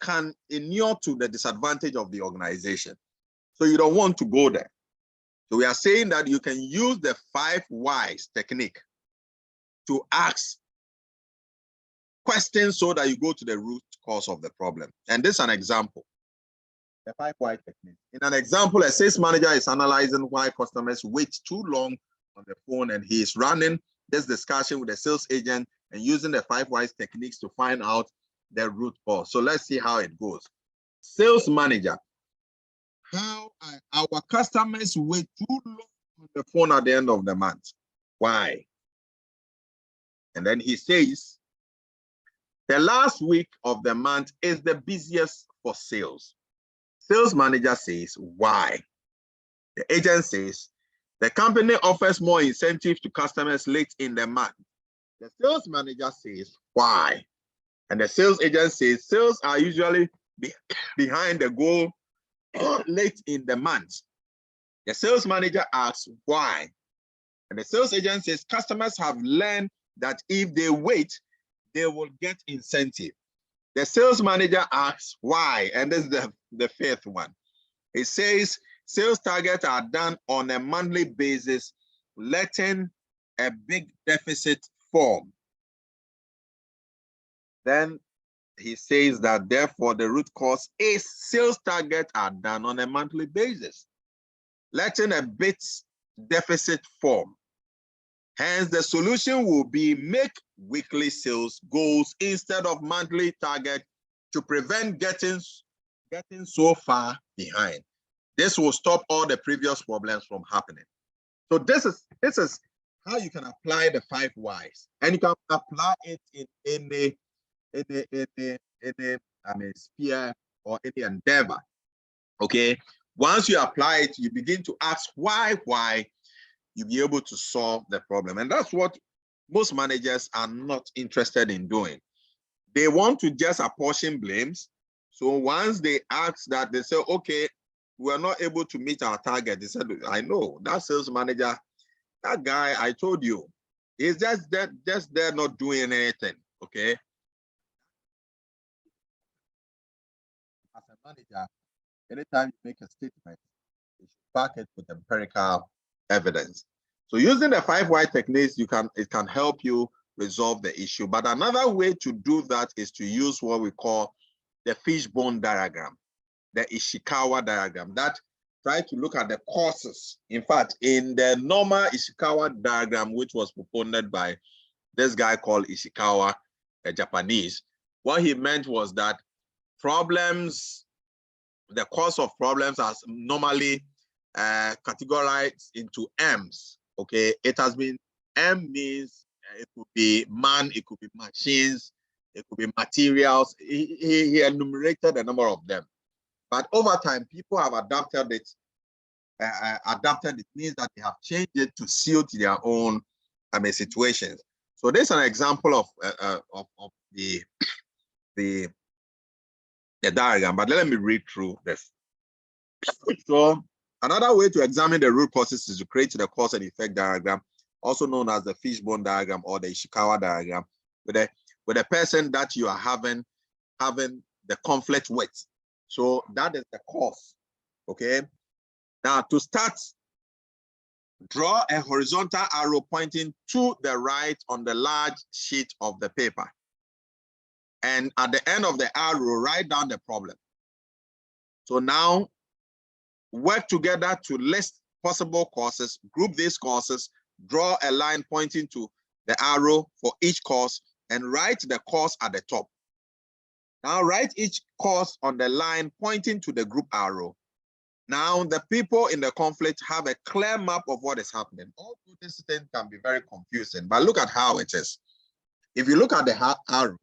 can inure to the disadvantage of the organization. So you don't want to go there. So we are saying that you can use the 5 whys technique to ask questions so that you go to the root cause of the problem. And this is an example. the 5 why technique. In an example, a sales manager is analyzing why customers wait too long on the phone, and he is running this discussion with the sales agent and using the 5 whys techniques to find out the root cause. So let's see how it goes. Sales manager, how our customers wait too long on the phone at the end of the month. Why? And then he says, the last week of the month is the busiest for sales. Sales manager says, why? The agent says, the company offers more incentive to customers late in the month. The sales manager says, why? And the sales agent says, sales are usually behind the goal late in the month. The sales manager asks, why? And the sales agent says, customers have learned that if they wait, they will get incentive. The sales manager asks, why? And this is the fifth one. It says, sales targets are done on a monthly basis, letting a big deficit form. Then he says that therefore the root cause is sales targets are done on a monthly basis, letting a big deficit form. Hence, the solution will be make weekly sales goals instead of monthly target to prevent getting so far behind. This will stop all the previous problems from happening. So this is how you can apply the 5 whys, and you can apply it in any sphere or any endeavor. Okay. Once you apply it, you begin to ask why. You'll be able to solve the problem. And that's what most managers are not interested in doing. They want to just apportion blames. So once they ask that, they say, okay, we're not able to meet our target. They said, I know, that sales manager, that guy, I told you, he's just there not doing anything, okay? As a manager, anytime you make a statement, you should back it with empirical evidence. So using the 5 why techniques, it can help you resolve the issue. But another way to do that is to use what we call the fishbone diagram, the Ishikawa diagram, that try to look at the causes. In fact, in the normal Ishikawa diagram, which was proposed by this guy called Ishikawa, a Japanese, what he meant was that problems, the cause of problems are normally categorized into M's. Okay, it has been, M means it could be man, it could be machines, it could be materials. He enumerated a number of them. But over time, people have adapted it. Adapted, it means that they have changed it to suit their own situations. So this is an example of the diagram, but let me read through this. So another way to examine the root causes is to create the cause and effect diagram, also known as the fishbone diagram or the Ishikawa diagram, with a person that you are having the conflict with. So that is the cause. Okay. Now to start, draw a horizontal arrow pointing to the right on the large sheet of the paper. And at the end of the arrow, write down the problem. So now work together to list possible causes, group these causes, draw a line pointing to the arrow for each cause, and write the cause at the top. Now write each cause on the line pointing to the group arrow. Now the people in the conflict have a clear map of what is happening. Although this thing can be very confusing, but look at how it is. If you look at the arrow,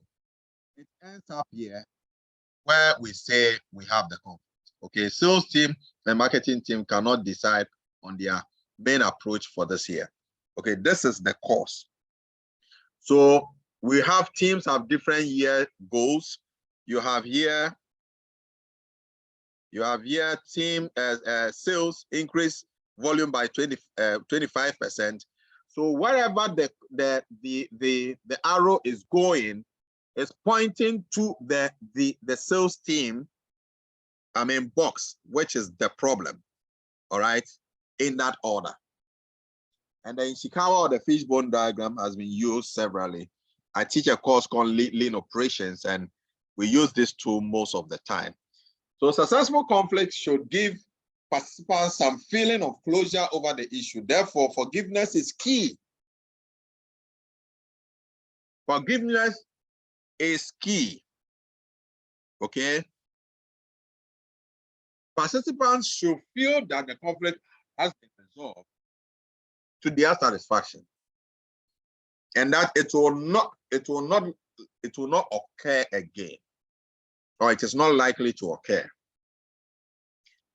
it ends up here where we say we have the conflict. Okay, sales team and marketing team cannot decide on their main approach for this year. Okay, this is the cause. So we have teams have different year goals. You have here team sales increase volume by 25%. So wherever the arrow is going, is pointing to the sales team, box, which is the problem. All right, in that order. And the Ishikawa or the fishbone diagram has been used severally. I teach a course called lean operations, and we use this tool most of the time. So successful conflict should give participants some feeling of closure over the issue. Therefore, forgiveness is key. Forgiveness is key. Okay? Participants should feel that the conflict has been resolved to their satisfaction, and that it will not occur again, or it is not likely to occur.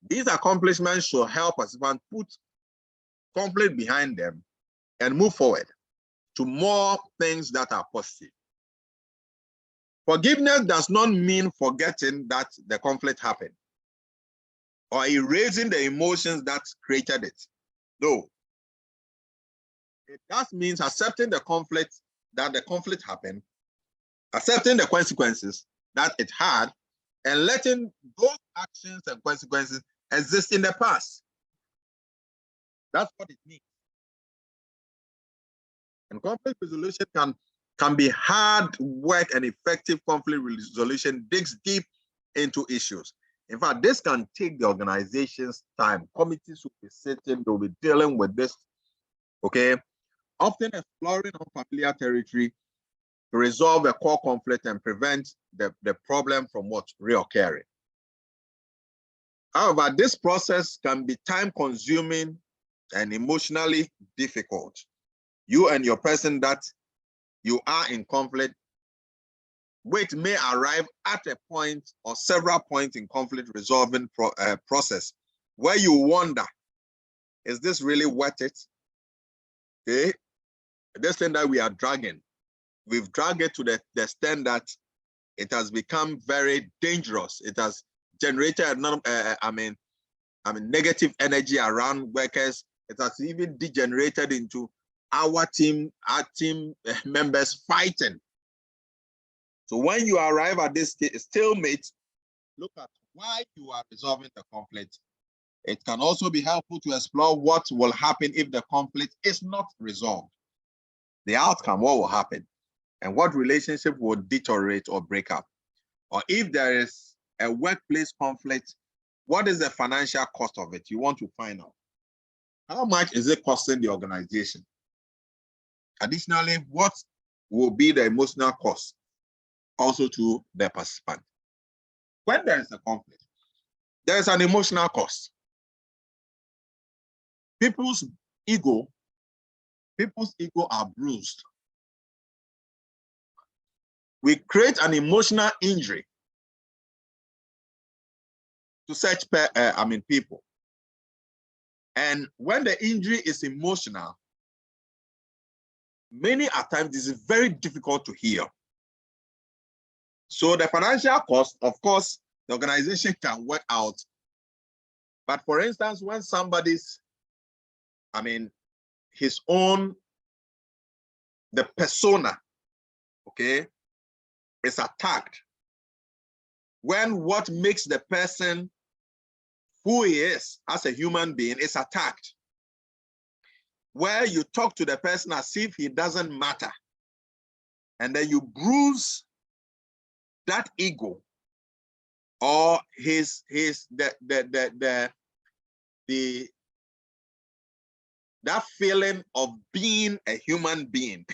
These accomplishments should help participants put conflict behind them and move forward to more things that are positive. Forgiveness does not mean forgetting that the conflict happened or erasing the emotions that created it. No. It just means accepting the conflict, that the conflict happened, accepting the consequences that it had, and letting those actions and consequences exist in the past. That's what it means. And conflict resolution can be hard work, and effective conflict resolution digs deep into issues. In fact, this can take the organization's time. Committees will be sitting, they'll be dealing with this, okay? Often exploring unfamiliar territory to resolve a core conflict and prevent the problem from what reoccurring. However, this process can be time-consuming and emotionally difficult. You and your person that you are in conflict with may arrive at a point or several points in conflict resolving process where you wonder, is this really worth it? Okay, this thing that we are dragging, we've dragged it to the extent that it has become very dangerous. It has generated negative energy around workers. It has even degenerated into our team members fighting. So when you arrive at this stalemate, look at why you are resolving the conflict. It can also be helpful to explore what will happen if the conflict is not resolved. The outcome, what will happen, and what relationship will deteriorate or break up. Or if there is a workplace conflict, what is the financial cost of it? You want to find out. How much is it costing the organization? Additionally, what will be the emotional cost also to the participant? When there is a conflict, there is an emotional cost. People's ego are bruised. We create an emotional injury to such people. And when the injury is emotional, many at times this is very difficult to heal. So the financial cost, of course, the organization can work out. But for instance, when somebody's, his own, the persona, okay, is attacked, when what makes the person who he is as a human being is attacked, where you talk to the person as if he doesn't matter, and then you bruise that ego or that feeling of being a human being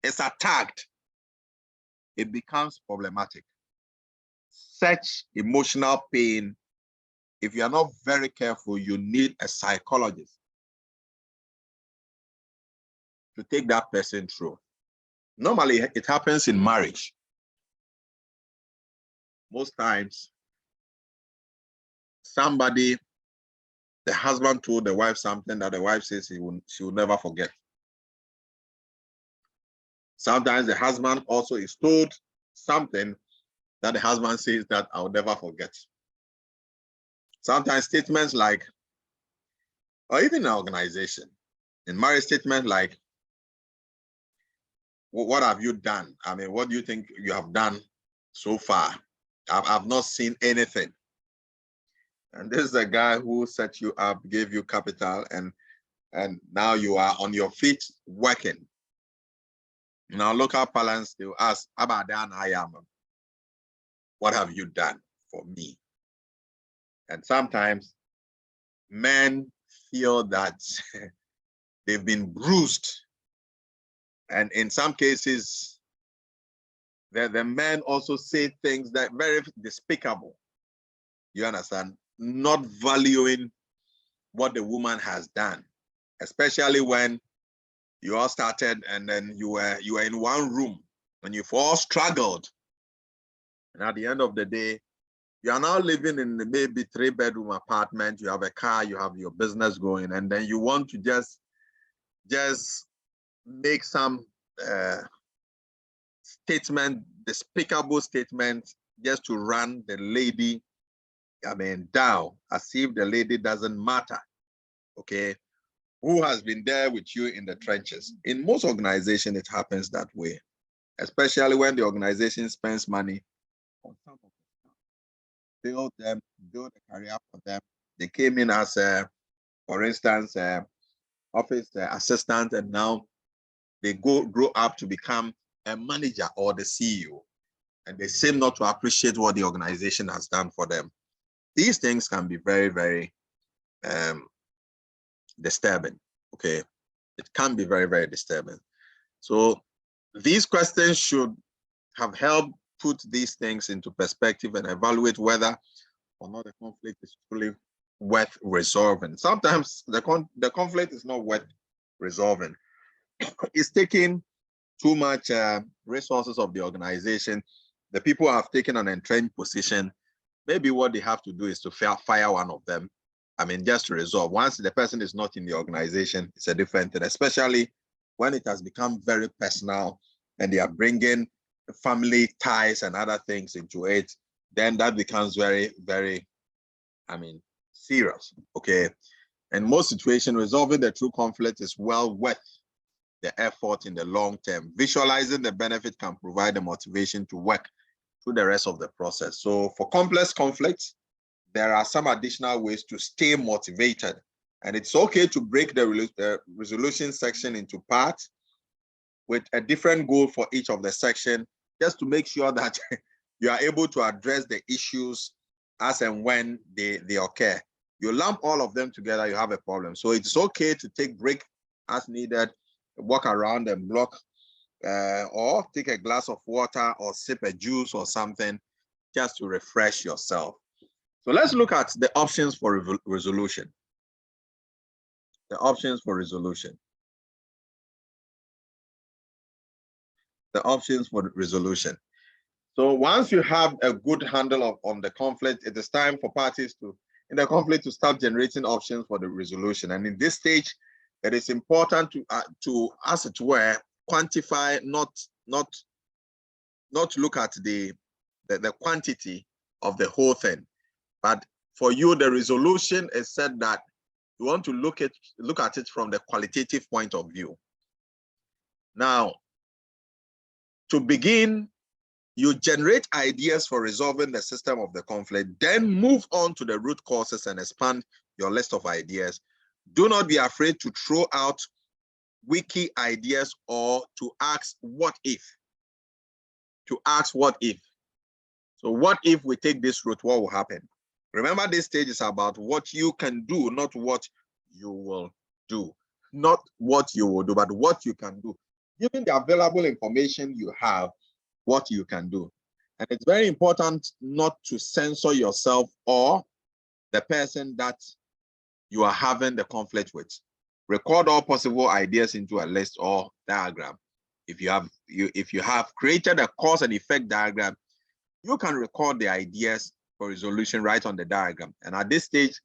is attacked, it becomes problematic. Such emotional pain, if you are not very careful, you need a psychologist to take that person through. Normally, it happens in marriage. Most times, the husband told the wife something that the wife says she will never forget. Sometimes the husband also is told something that the husband says that I'll never forget. Sometimes statements like, or even in an organization, in marriage statement like, what have you done? What do you think you have done so far? I've not seen anything. And this is a guy who set you up, gave you capital, and now you are on your feet working. In our local parlance, they will ask, what have you done for me? And sometimes men feel that they've been bruised. And in some cases, the men also say things that are very despicable. You understand? Not valuing what the woman has done, especially when you all started and then you were in one room and you've all struggled. And at the end of the day, you are now living in maybe 3-bedroom apartment, you have a car, you have your business going, and then you want to just make some statement, despicable statement, just to run the lady, down, as if the lady doesn't matter, okay? Who has been there with you in the trenches? In most organizations, it happens that way, especially when the organization spends money on some of them, build them, build a career for them. They came in as, for instance, office assistant, and now they grow up to become a manager or the CEO, and they seem not to appreciate what the organization has done for them. These things can be very, very disturbing, okay? It can be very, very disturbing. So these questions should have helped put these things into perspective and evaluate whether or not the conflict is truly worth resolving. Sometimes the conflict is not worth resolving. It's taking too much resources of the organization. The people have taken an entrenched position. Maybe what they have to do is to fire one of them. Just to resolve. Once the person is not in the organization, it's a different thing, especially when it has become very personal and they are bringing family ties and other things into it, then that becomes very, very, serious, okay? In most situations, resolving the true conflict is well worth the effort in the long term. Visualizing the benefit can provide the motivation to work through the rest of the process. So for complex conflicts, there are some additional ways to stay motivated. And it's okay to break the resolution section into parts with a different goal for each of the section, just to make sure that you are able to address the issues as and when they occur. You lump all of them together, you have a problem. So it's okay to take break as needed, walk around and block, or take a glass of water or sip a juice or something just to refresh yourself. So let's look at the options for resolution. The options for resolution. The options for resolution. So once you have a good handle on the conflict, it is time for parties in the conflict to start generating options for the resolution. And in this stage, it is important to, as it were, quantify, not look at the quantity of the whole thing. But for you, the resolution is said that you want to look at it from the qualitative point of view. Now, to begin, you generate ideas for resolving the system of the conflict, then move on to the root causes and expand your list of ideas. Do not be afraid to throw out wiki ideas or to ask what if. To ask what if. So what if we take this route, what will happen? Remember, this stage is about what you can do, not what you will do. Not what you will do, but what you can do. Given the available information you have, what you can do. And it's very important not to censor yourself or the person that you are having the conflict with. Record all possible ideas into a list or diagram. If you have created a cause and effect diagram, you can record the ideas for resolution right on the diagram. And at this stage,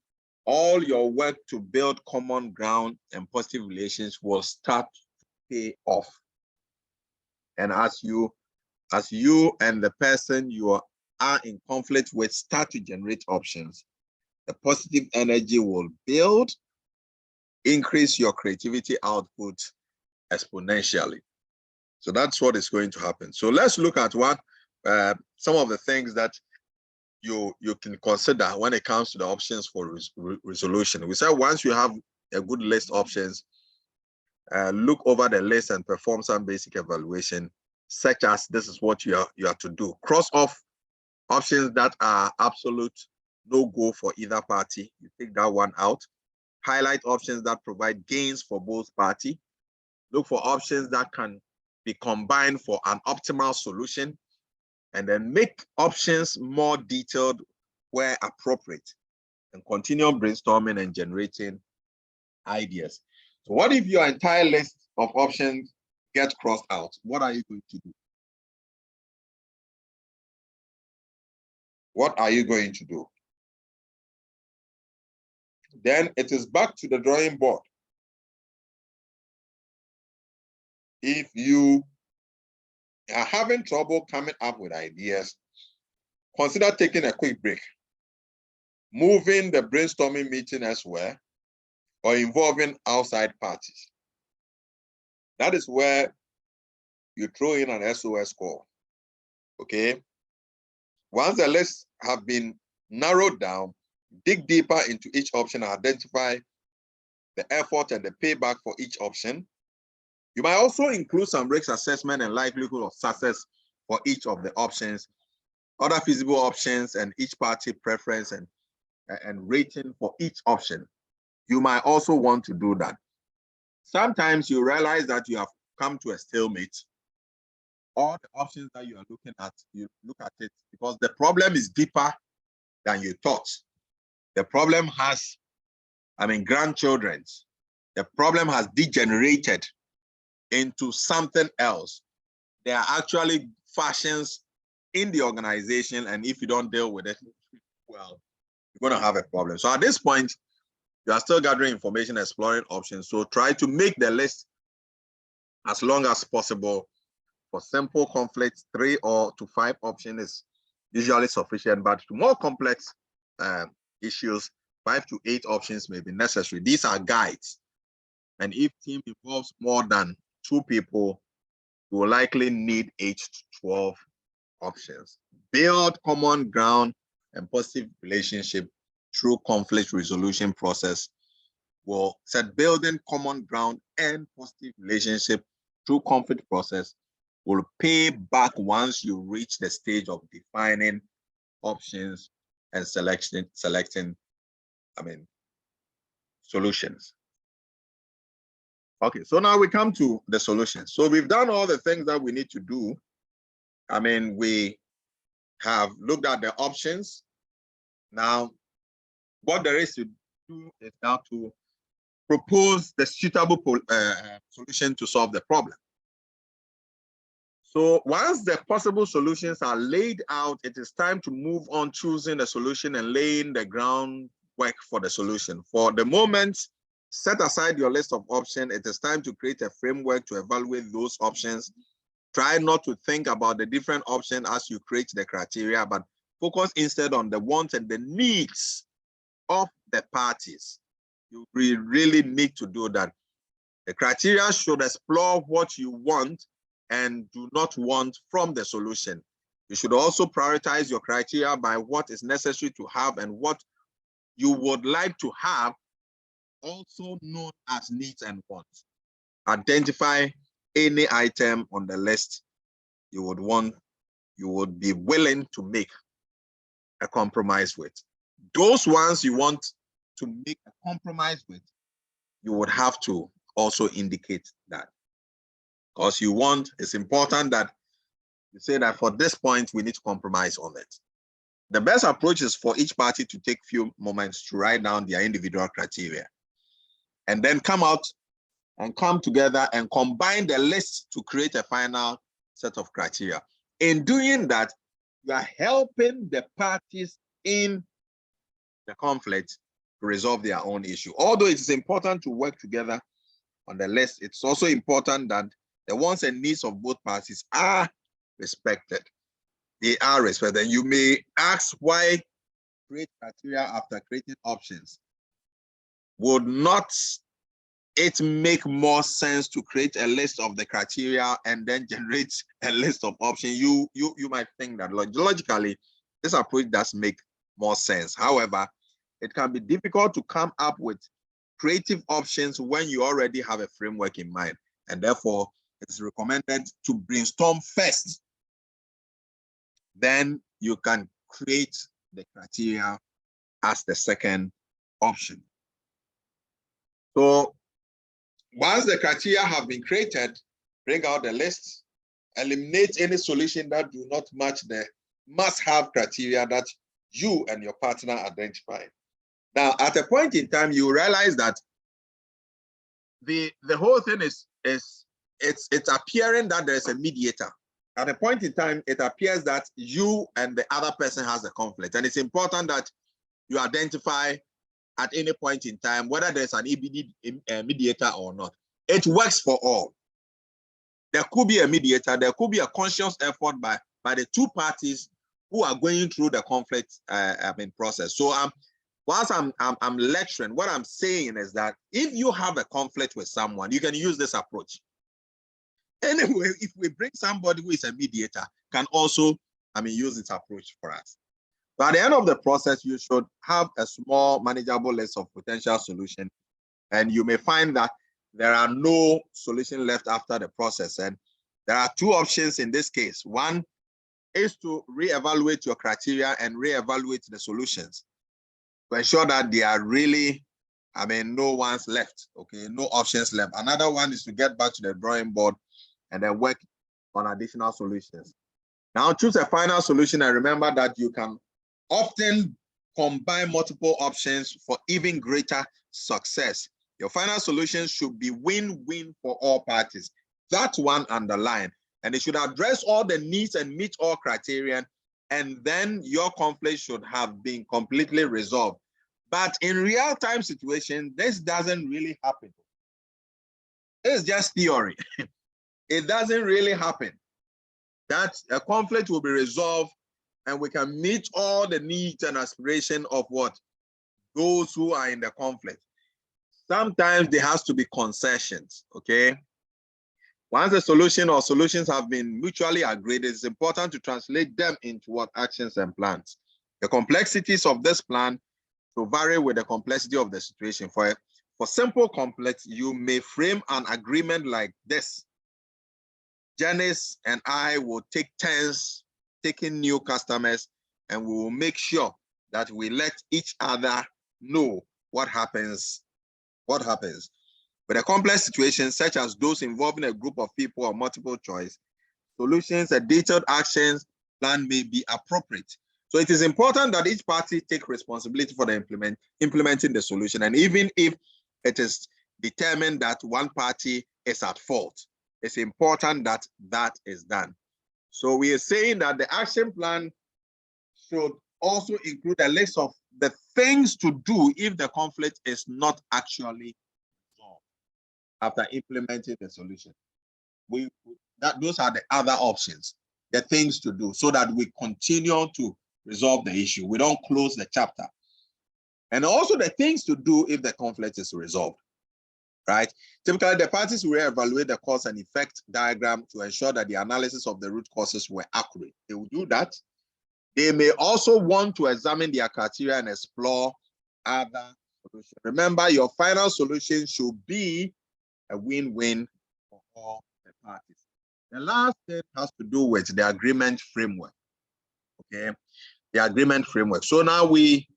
all your work to build common ground and positive relations will start to pay off. And as you and the person you are in conflict with start to generate options, the positive energy will build, increase your creativity output exponentially. So that's what is going to happen. So let's look at some of the things that you can consider when it comes to the options for resolution. We said once you have a good list of options, look over the list and perform some basic evaluation, such as this is what you are to do. Cross off options that are absolute no go for either party. You take that one out. Highlight options that provide gains for both parties. Look for options that can be combined for an optimal solution, and then make options more detailed where appropriate, and continue brainstorming and generating ideas. So what if your entire list of options gets crossed out? What are you going to do? What are you going to do? Then it is back to the drawing board. If you are having trouble coming up with ideas, consider taking a quick break, moving the brainstorming meeting elsewhere, or involving outside parties. That is where you throw in an SOS call, okay? Once the lists have been narrowed down, dig deeper into each option and identify the effort and the payback for each option. You might also include some risk assessment and likelihood of success for each of the options, other feasible options, and each party preference and rating for each option. You might also want to do that. Sometimes you realize that you have come to a stalemate. All the options that you are looking at, you look at it because the problem is deeper than you thought. The problem has, grandchildren. The problem has degenerated into something else. There are actually factions in the organization, and if you don't deal with it, well, you're going to have a problem. So at this point, you are still gathering information, exploring options. So try to make the list as long as possible. For simple conflicts, 3 or to 5 options is usually sufficient, but to more complex issues, 5 to 8 options may be necessary. These are guides. And if team involves more than 2 people, you will likely need 8 to 12 options. Build common ground and positive relationship through conflict resolution process. Will set building common ground and positive relationship through conflict process will pay back once you reach the stage of defining options and selecting solutions. Okay, so now we come to the solutions. So we've done all the things that we need to do. We have looked at the options. Now, what there is to do is now to propose the suitable solution to solve the problem. So once the possible solutions are laid out, it is time to move on choosing a solution and laying the groundwork for the solution. For the moment, set aside your list of options. It is time to create a framework to evaluate those options. Try not to think about the different options as you create the criteria, but focus instead on the wants and the needs of the parties. You really need to do that. The criteria should explore what you want and do not want from the solution. You should also prioritize your criteria by what is necessary to have and what you would like to have, also known as needs and wants. Identify any item on the list you would be willing to make a compromise with. Those ones you want to make a compromise with, you would have to also indicate that. Because it's important that you say that for this point, we need to compromise on it. The best approach is for each party to take few moments to write down their individual criteria and then come together and combine the list to create a final set of criteria. In doing that, you are helping the parties in the conflict to resolve their own issue. Although it is important to work together on the list, it's also important that the wants and needs of both parties are respected. They are respected. You may ask why create criteria after creating options. Would not it make more sense to create a list of the criteria and then generate a list of options? You might think that logically, this approach does make more sense. However, it can be difficult to come up with creative options when you already have a framework in mind. And therefore, it's recommended to brainstorm first. Then you can create the criteria as the second option. So once the criteria have been created, bring out the list, eliminate any solution that do not match the must-have criteria that you and your partner identify. Now, at a point in time, you realize that the whole thing is it's appearing that there's a mediator. At a point in time, it appears that you and the other person has a conflict, and it's important that you identify at any point in time whether there's an EBD mediator or not. It works for all. There could be a mediator, there could be a conscious effort by the two parties who are going through the conflict process. So whilst I'm lecturing, what I'm saying is that if you have a conflict with someone, you can use this approach. Anyway, if we bring somebody who is a mediator, can also use this approach for us. So at the end of the process, you should have a small manageable list of potential solutions, and you may find that there are no solutions left after the process. And there are two options in this case. One is to reevaluate your criteria and reevaluate the solutions to ensure that they are really, no one's left, okay, no options left. Another one is to get back to the drawing board and then work on additional solutions. Now choose a final solution, and remember that you can often combine multiple options for even greater success. Your final solution should be win-win for all parties. That one underline, and it should address all the needs and meet all criteria, and then your conflict should have been completely resolved. But in real-time situations, this doesn't really happen. It's just theory. It doesn't really happen. That a conflict will be resolved and we can meet all the needs and aspirations of what? Those who are in the conflict. Sometimes there has to be concessions, okay? Once the solution or solutions have been mutually agreed, it's important to translate them into what actions and plans. The complexities of this plan will vary with the complexity of the situation. For simple conflicts, you may frame an agreement like this. Janice and I will take turns taking new customers, and we will make sure that we let each other know what happens. With a complex situation such as those involving a group of people or multiple choice, solutions, a detailed actions plan may be appropriate. So it is important that each party take responsibility for the implementing the solution. And even if it is determined that one party is at fault, it's important that that is done. So we are saying that the action plan should also include a list of the things to do if the conflict is not actually resolved after implementing the solution. Those are the other options, the things to do, so that we continue to resolve the issue. We don't close the chapter. And also the things to do if the conflict is resolved. Right? Typically, the parties will evaluate the cause and effect diagram to ensure that the analysis of the root causes were accurate. They will do that. They may also want to examine their criteria and explore other solutions. Remember, your final solution should be a win-win for all the parties. The last thing has to do with the agreement framework. Okay, the agreement framework. So now we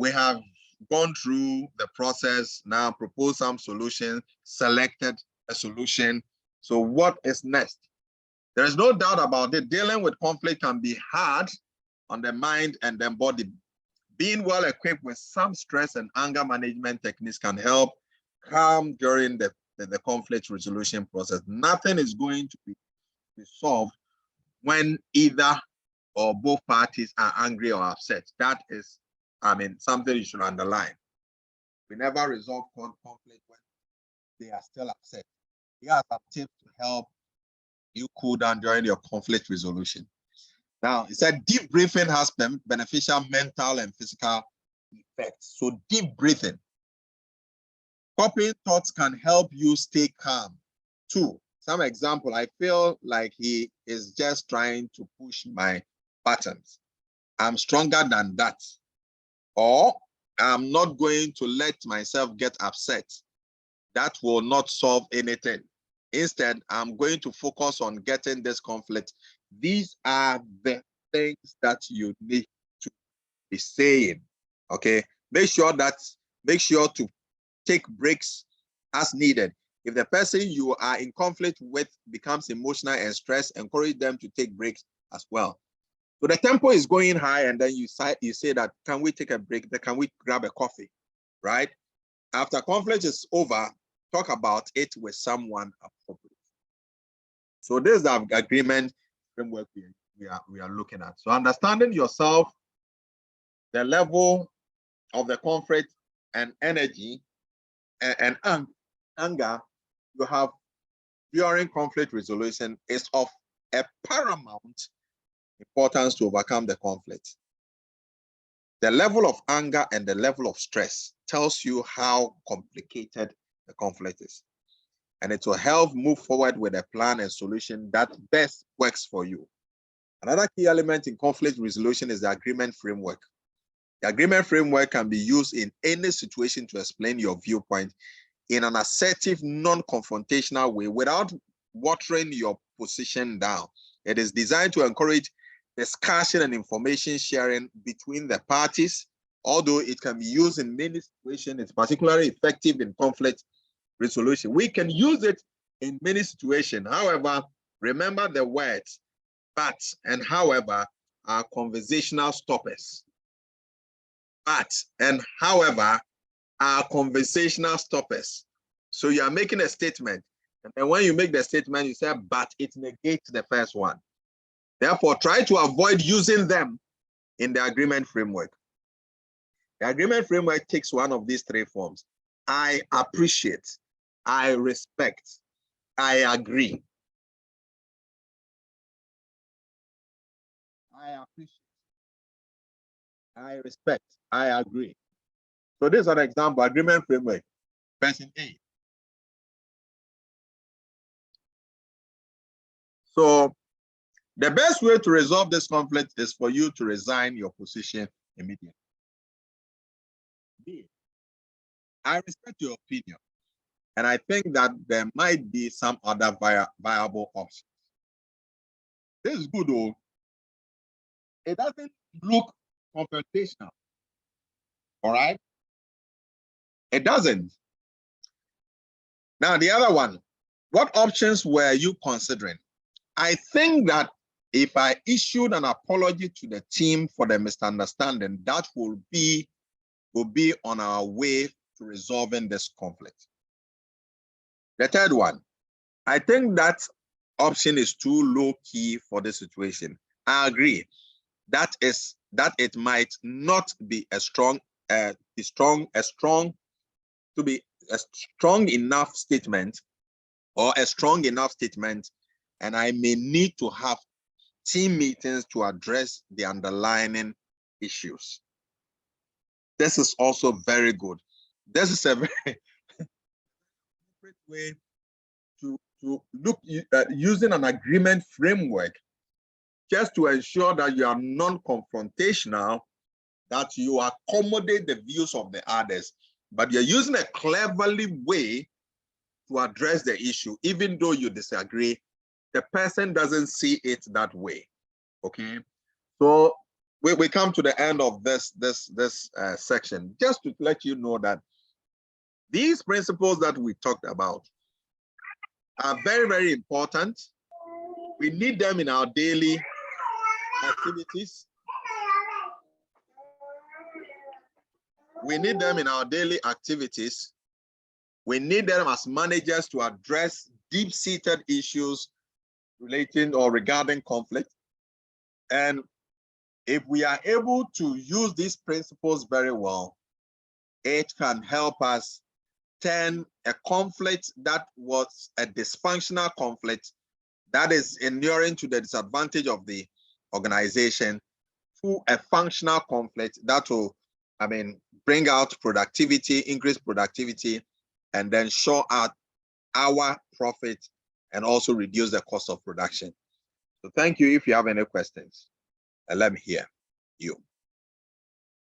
have gone through the process, now proposed some solution, selected a solution. So what is next? There is no doubt about it. Dealing with conflict can be hard on the mind and the body. Being well equipped with some stress and anger management techniques can help calm during the conflict resolution process. Nothing is going to be solved when either or both parties are angry or upset. That is, something you should underline. We never resolve conflict when they are still upset. Here are some tips to help you cool down during your conflict resolution. Now, it said deep breathing has beneficial mental and physical effects. So deep breathing. Copying thoughts can help you stay calm. 2, some example, I feel like he is just trying to push my buttons. I'm stronger than that. Or I'm not going to let myself get upset. That will not solve anything. Instead, I'm going to focus on getting this conflict. These are the things that you need to be saying. Okay, make sure to take breaks as needed. If the person you are in conflict with becomes emotional and stressed, encourage them to take breaks as well. So the tempo is going high, and then you say that, can we take a break? Can we grab a coffee, right? After conflict is over, talk about it with someone appropriate. So this is the agreement framework we are looking at. So understanding yourself, the level of the conflict and energy and anger you have during conflict resolution is of a paramount importance to overcome the conflict. The level of anger and the level of stress tells you how complicated the conflict is. And it will help move forward with a plan and solution that best works for you. Another key element in conflict resolution is the agreement framework. The agreement framework can be used in any situation to explain your viewpoint in an assertive, non-confrontational way without watering your position down. It is designed to encourage discussion and information sharing between the parties. Although it can be used in many situations, it's particularly effective in conflict resolution. We can use it in many situations. However, remember the words but and however are conversational stoppers. But and however are conversational stoppers. So you are making a statement, and when you make the statement, you say, but it negates the first one. Therefore, try to avoid using them in the agreement framework. The agreement framework takes one of these three forms. I appreciate, I respect, I agree. I appreciate, I respect, I agree. So this is an example, agreement framework. Person A. So the best way to resolve this conflict is for you to resign your position immediately. B. I respect your opinion, and I think that there might be some other viable options. This is good, though. It doesn't look confrontational. All right? It doesn't. Now, the other one, what options were you considering? I think that if I issued an apology to the team for the misunderstanding, that will be on our way to resolving this conflict. The third one, I think that option is too low key for the situation. I agree. That it might not be a strong enough statement, and I may need to have team meetings to address the underlying issues. This is also very good. This is a very great way to look at using an agreement framework just to ensure that you are non-confrontational, that you accommodate the views of the others, but you're using a cleverly way to address the issue, even though you disagree, the person doesn't see it that way. Okay, so we come to the end of this section, just to let you know that these principles that we talked about are very, very important. We need them in our daily activities. We need them in our daily activities. We need them as managers to address deep-seated issues relating or regarding conflict. And if we are able to use these principles very well, it can help us turn a conflict that was a dysfunctional conflict that is inuring to the disadvantage of the organization to a functional conflict that will, bring out productivity, increase productivity, and then show out our profit and also reduce the cost of production. So thank you. If you have any questions, let me hear you.